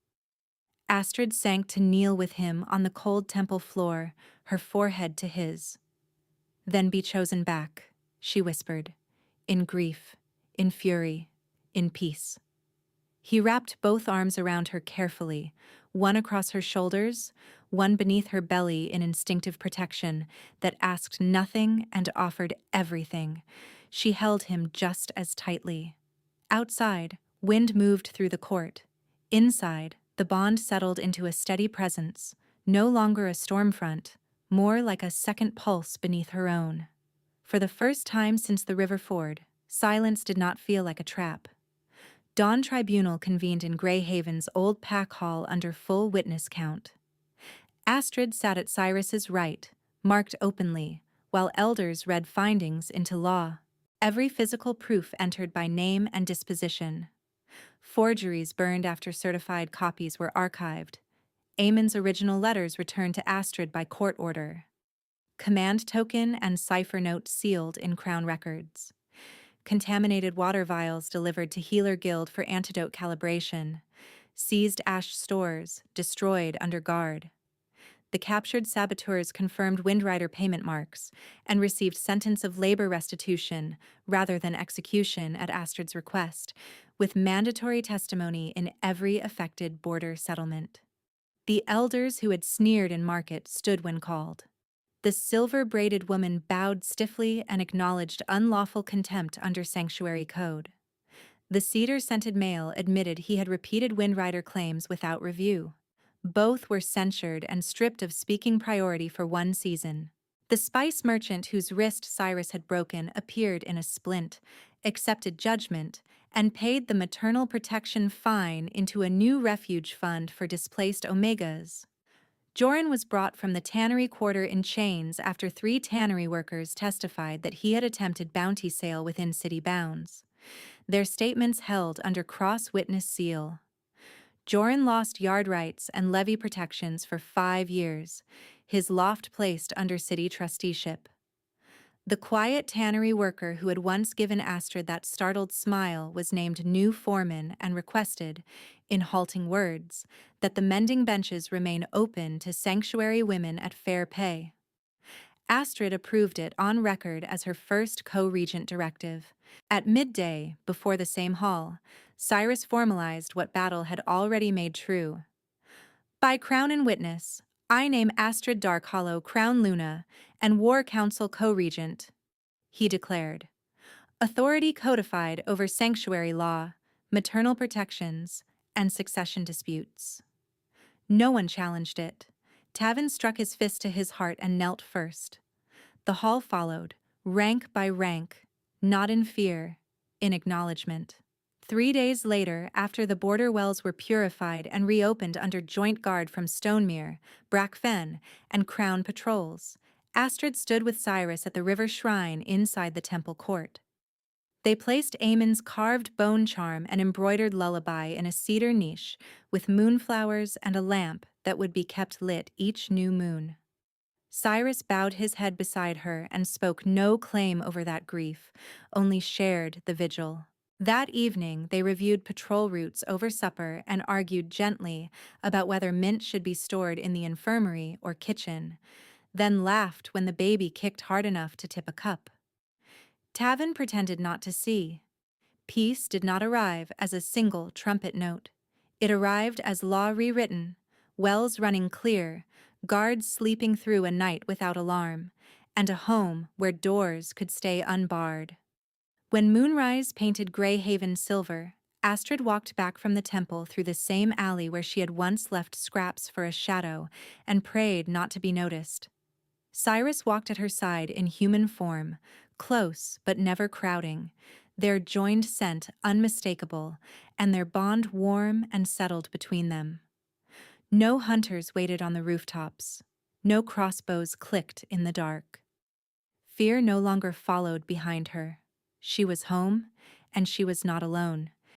Astrid sank to kneel with him on the cold temple floor, her forehead to his. "Then be chosen back," she whispered, in grief, in fury, in peace. He wrapped both arms around her carefully, one across her shoulders, one beneath her belly in instinctive protection that asked nothing and offered everything. She held him just as tightly. Outside, wind moved through the court. Inside, the bond settled into a steady presence, no longer a storm front, more like a second pulse beneath her own. For the first time since the river ford, silence did not feel like a trap. Dawn Tribunal convened in Greyhaven's old pack hall under full witness count. Astrid sat at Cyrus's right, marked openly, while elders read findings into law. Every physical proof entered by name and disposition. Forgeries burned after certified copies were archived. Amon's original letters returned to Astrid by court order. Command token and cipher note sealed in Crown records. Contaminated water vials delivered to Healer Guild for antidote calibration. Seized ash stores, destroyed under guard. The captured saboteurs confirmed Windrider payment marks and received sentence of labor restitution rather than execution at Astrid's request, with mandatory testimony in every affected border settlement. The elders who had sneered in market stood when called. The silver-braided woman bowed stiffly and acknowledged unlawful contempt under sanctuary code. The cedar-scented male admitted he had repeated Windrider claims without review. Both were censured and stripped of speaking priority for one season. The spice merchant whose wrist Cyrus had broken appeared in a splint, accepted judgment, and paid the maternal protection fine into a new refuge fund for displaced Omegas. Joran was brought from the tannery quarter in chains after 3 tannery workers testified that he had attempted bounty sale within city bounds. Their statements held under cross-witness seal. Joran lost yard rights and levy protections for 5 years, his loft placed under city trusteeship. The quiet tannery worker who had once given Astrid that startled smile was named new foreman and requested, in halting words, that the mending benches remain open to sanctuary women at fair pay. Astrid approved it on record as her first co-regent directive. At midday, before the same hall, Cyrus formalized what Battle had already made true. "By Crown and Witness, I name Astrid Darkhollow Crown Luna and War Council co-regent," he declared. Authority codified over sanctuary law, maternal protections, and succession disputes. No one challenged it. Tavin struck his fist to his heart and knelt first. The hall followed, rank by rank, not in fear, in acknowledgement. 3 days later, after the border wells were purified and reopened under joint guard from Stonemere, Brackfen, and Crown patrols, Astrid stood with Cyrus at the river shrine inside the temple court. They placed Amon's carved bone charm and embroidered lullaby in a cedar niche with moonflowers and a lamp that would be kept lit each new moon. Cyrus bowed his head beside her and spoke no claim over that grief, only shared the vigil. That evening, they reviewed patrol routes over supper and argued gently about whether mint should be stored in the infirmary or kitchen, then laughed when the baby kicked hard enough to tip a cup. Tavin pretended not to see. Peace did not arrive as a single trumpet note. It arrived as law rewritten, wells running clear, guards sleeping through a night without alarm, and a home where doors could stay unbarred. When moonrise painted Greyhaven silver, Astrid walked back from the temple through the same alley where she had once left scraps for a shadow and prayed not to be noticed. Cyrus walked at her side in human form, close but never crowding, their joined scent unmistakable, and their bond warm and settled between them. No hunters waited on the rooftops. No crossbows clicked in the dark. Fear no longer followed behind her. She was home, and she was not alone.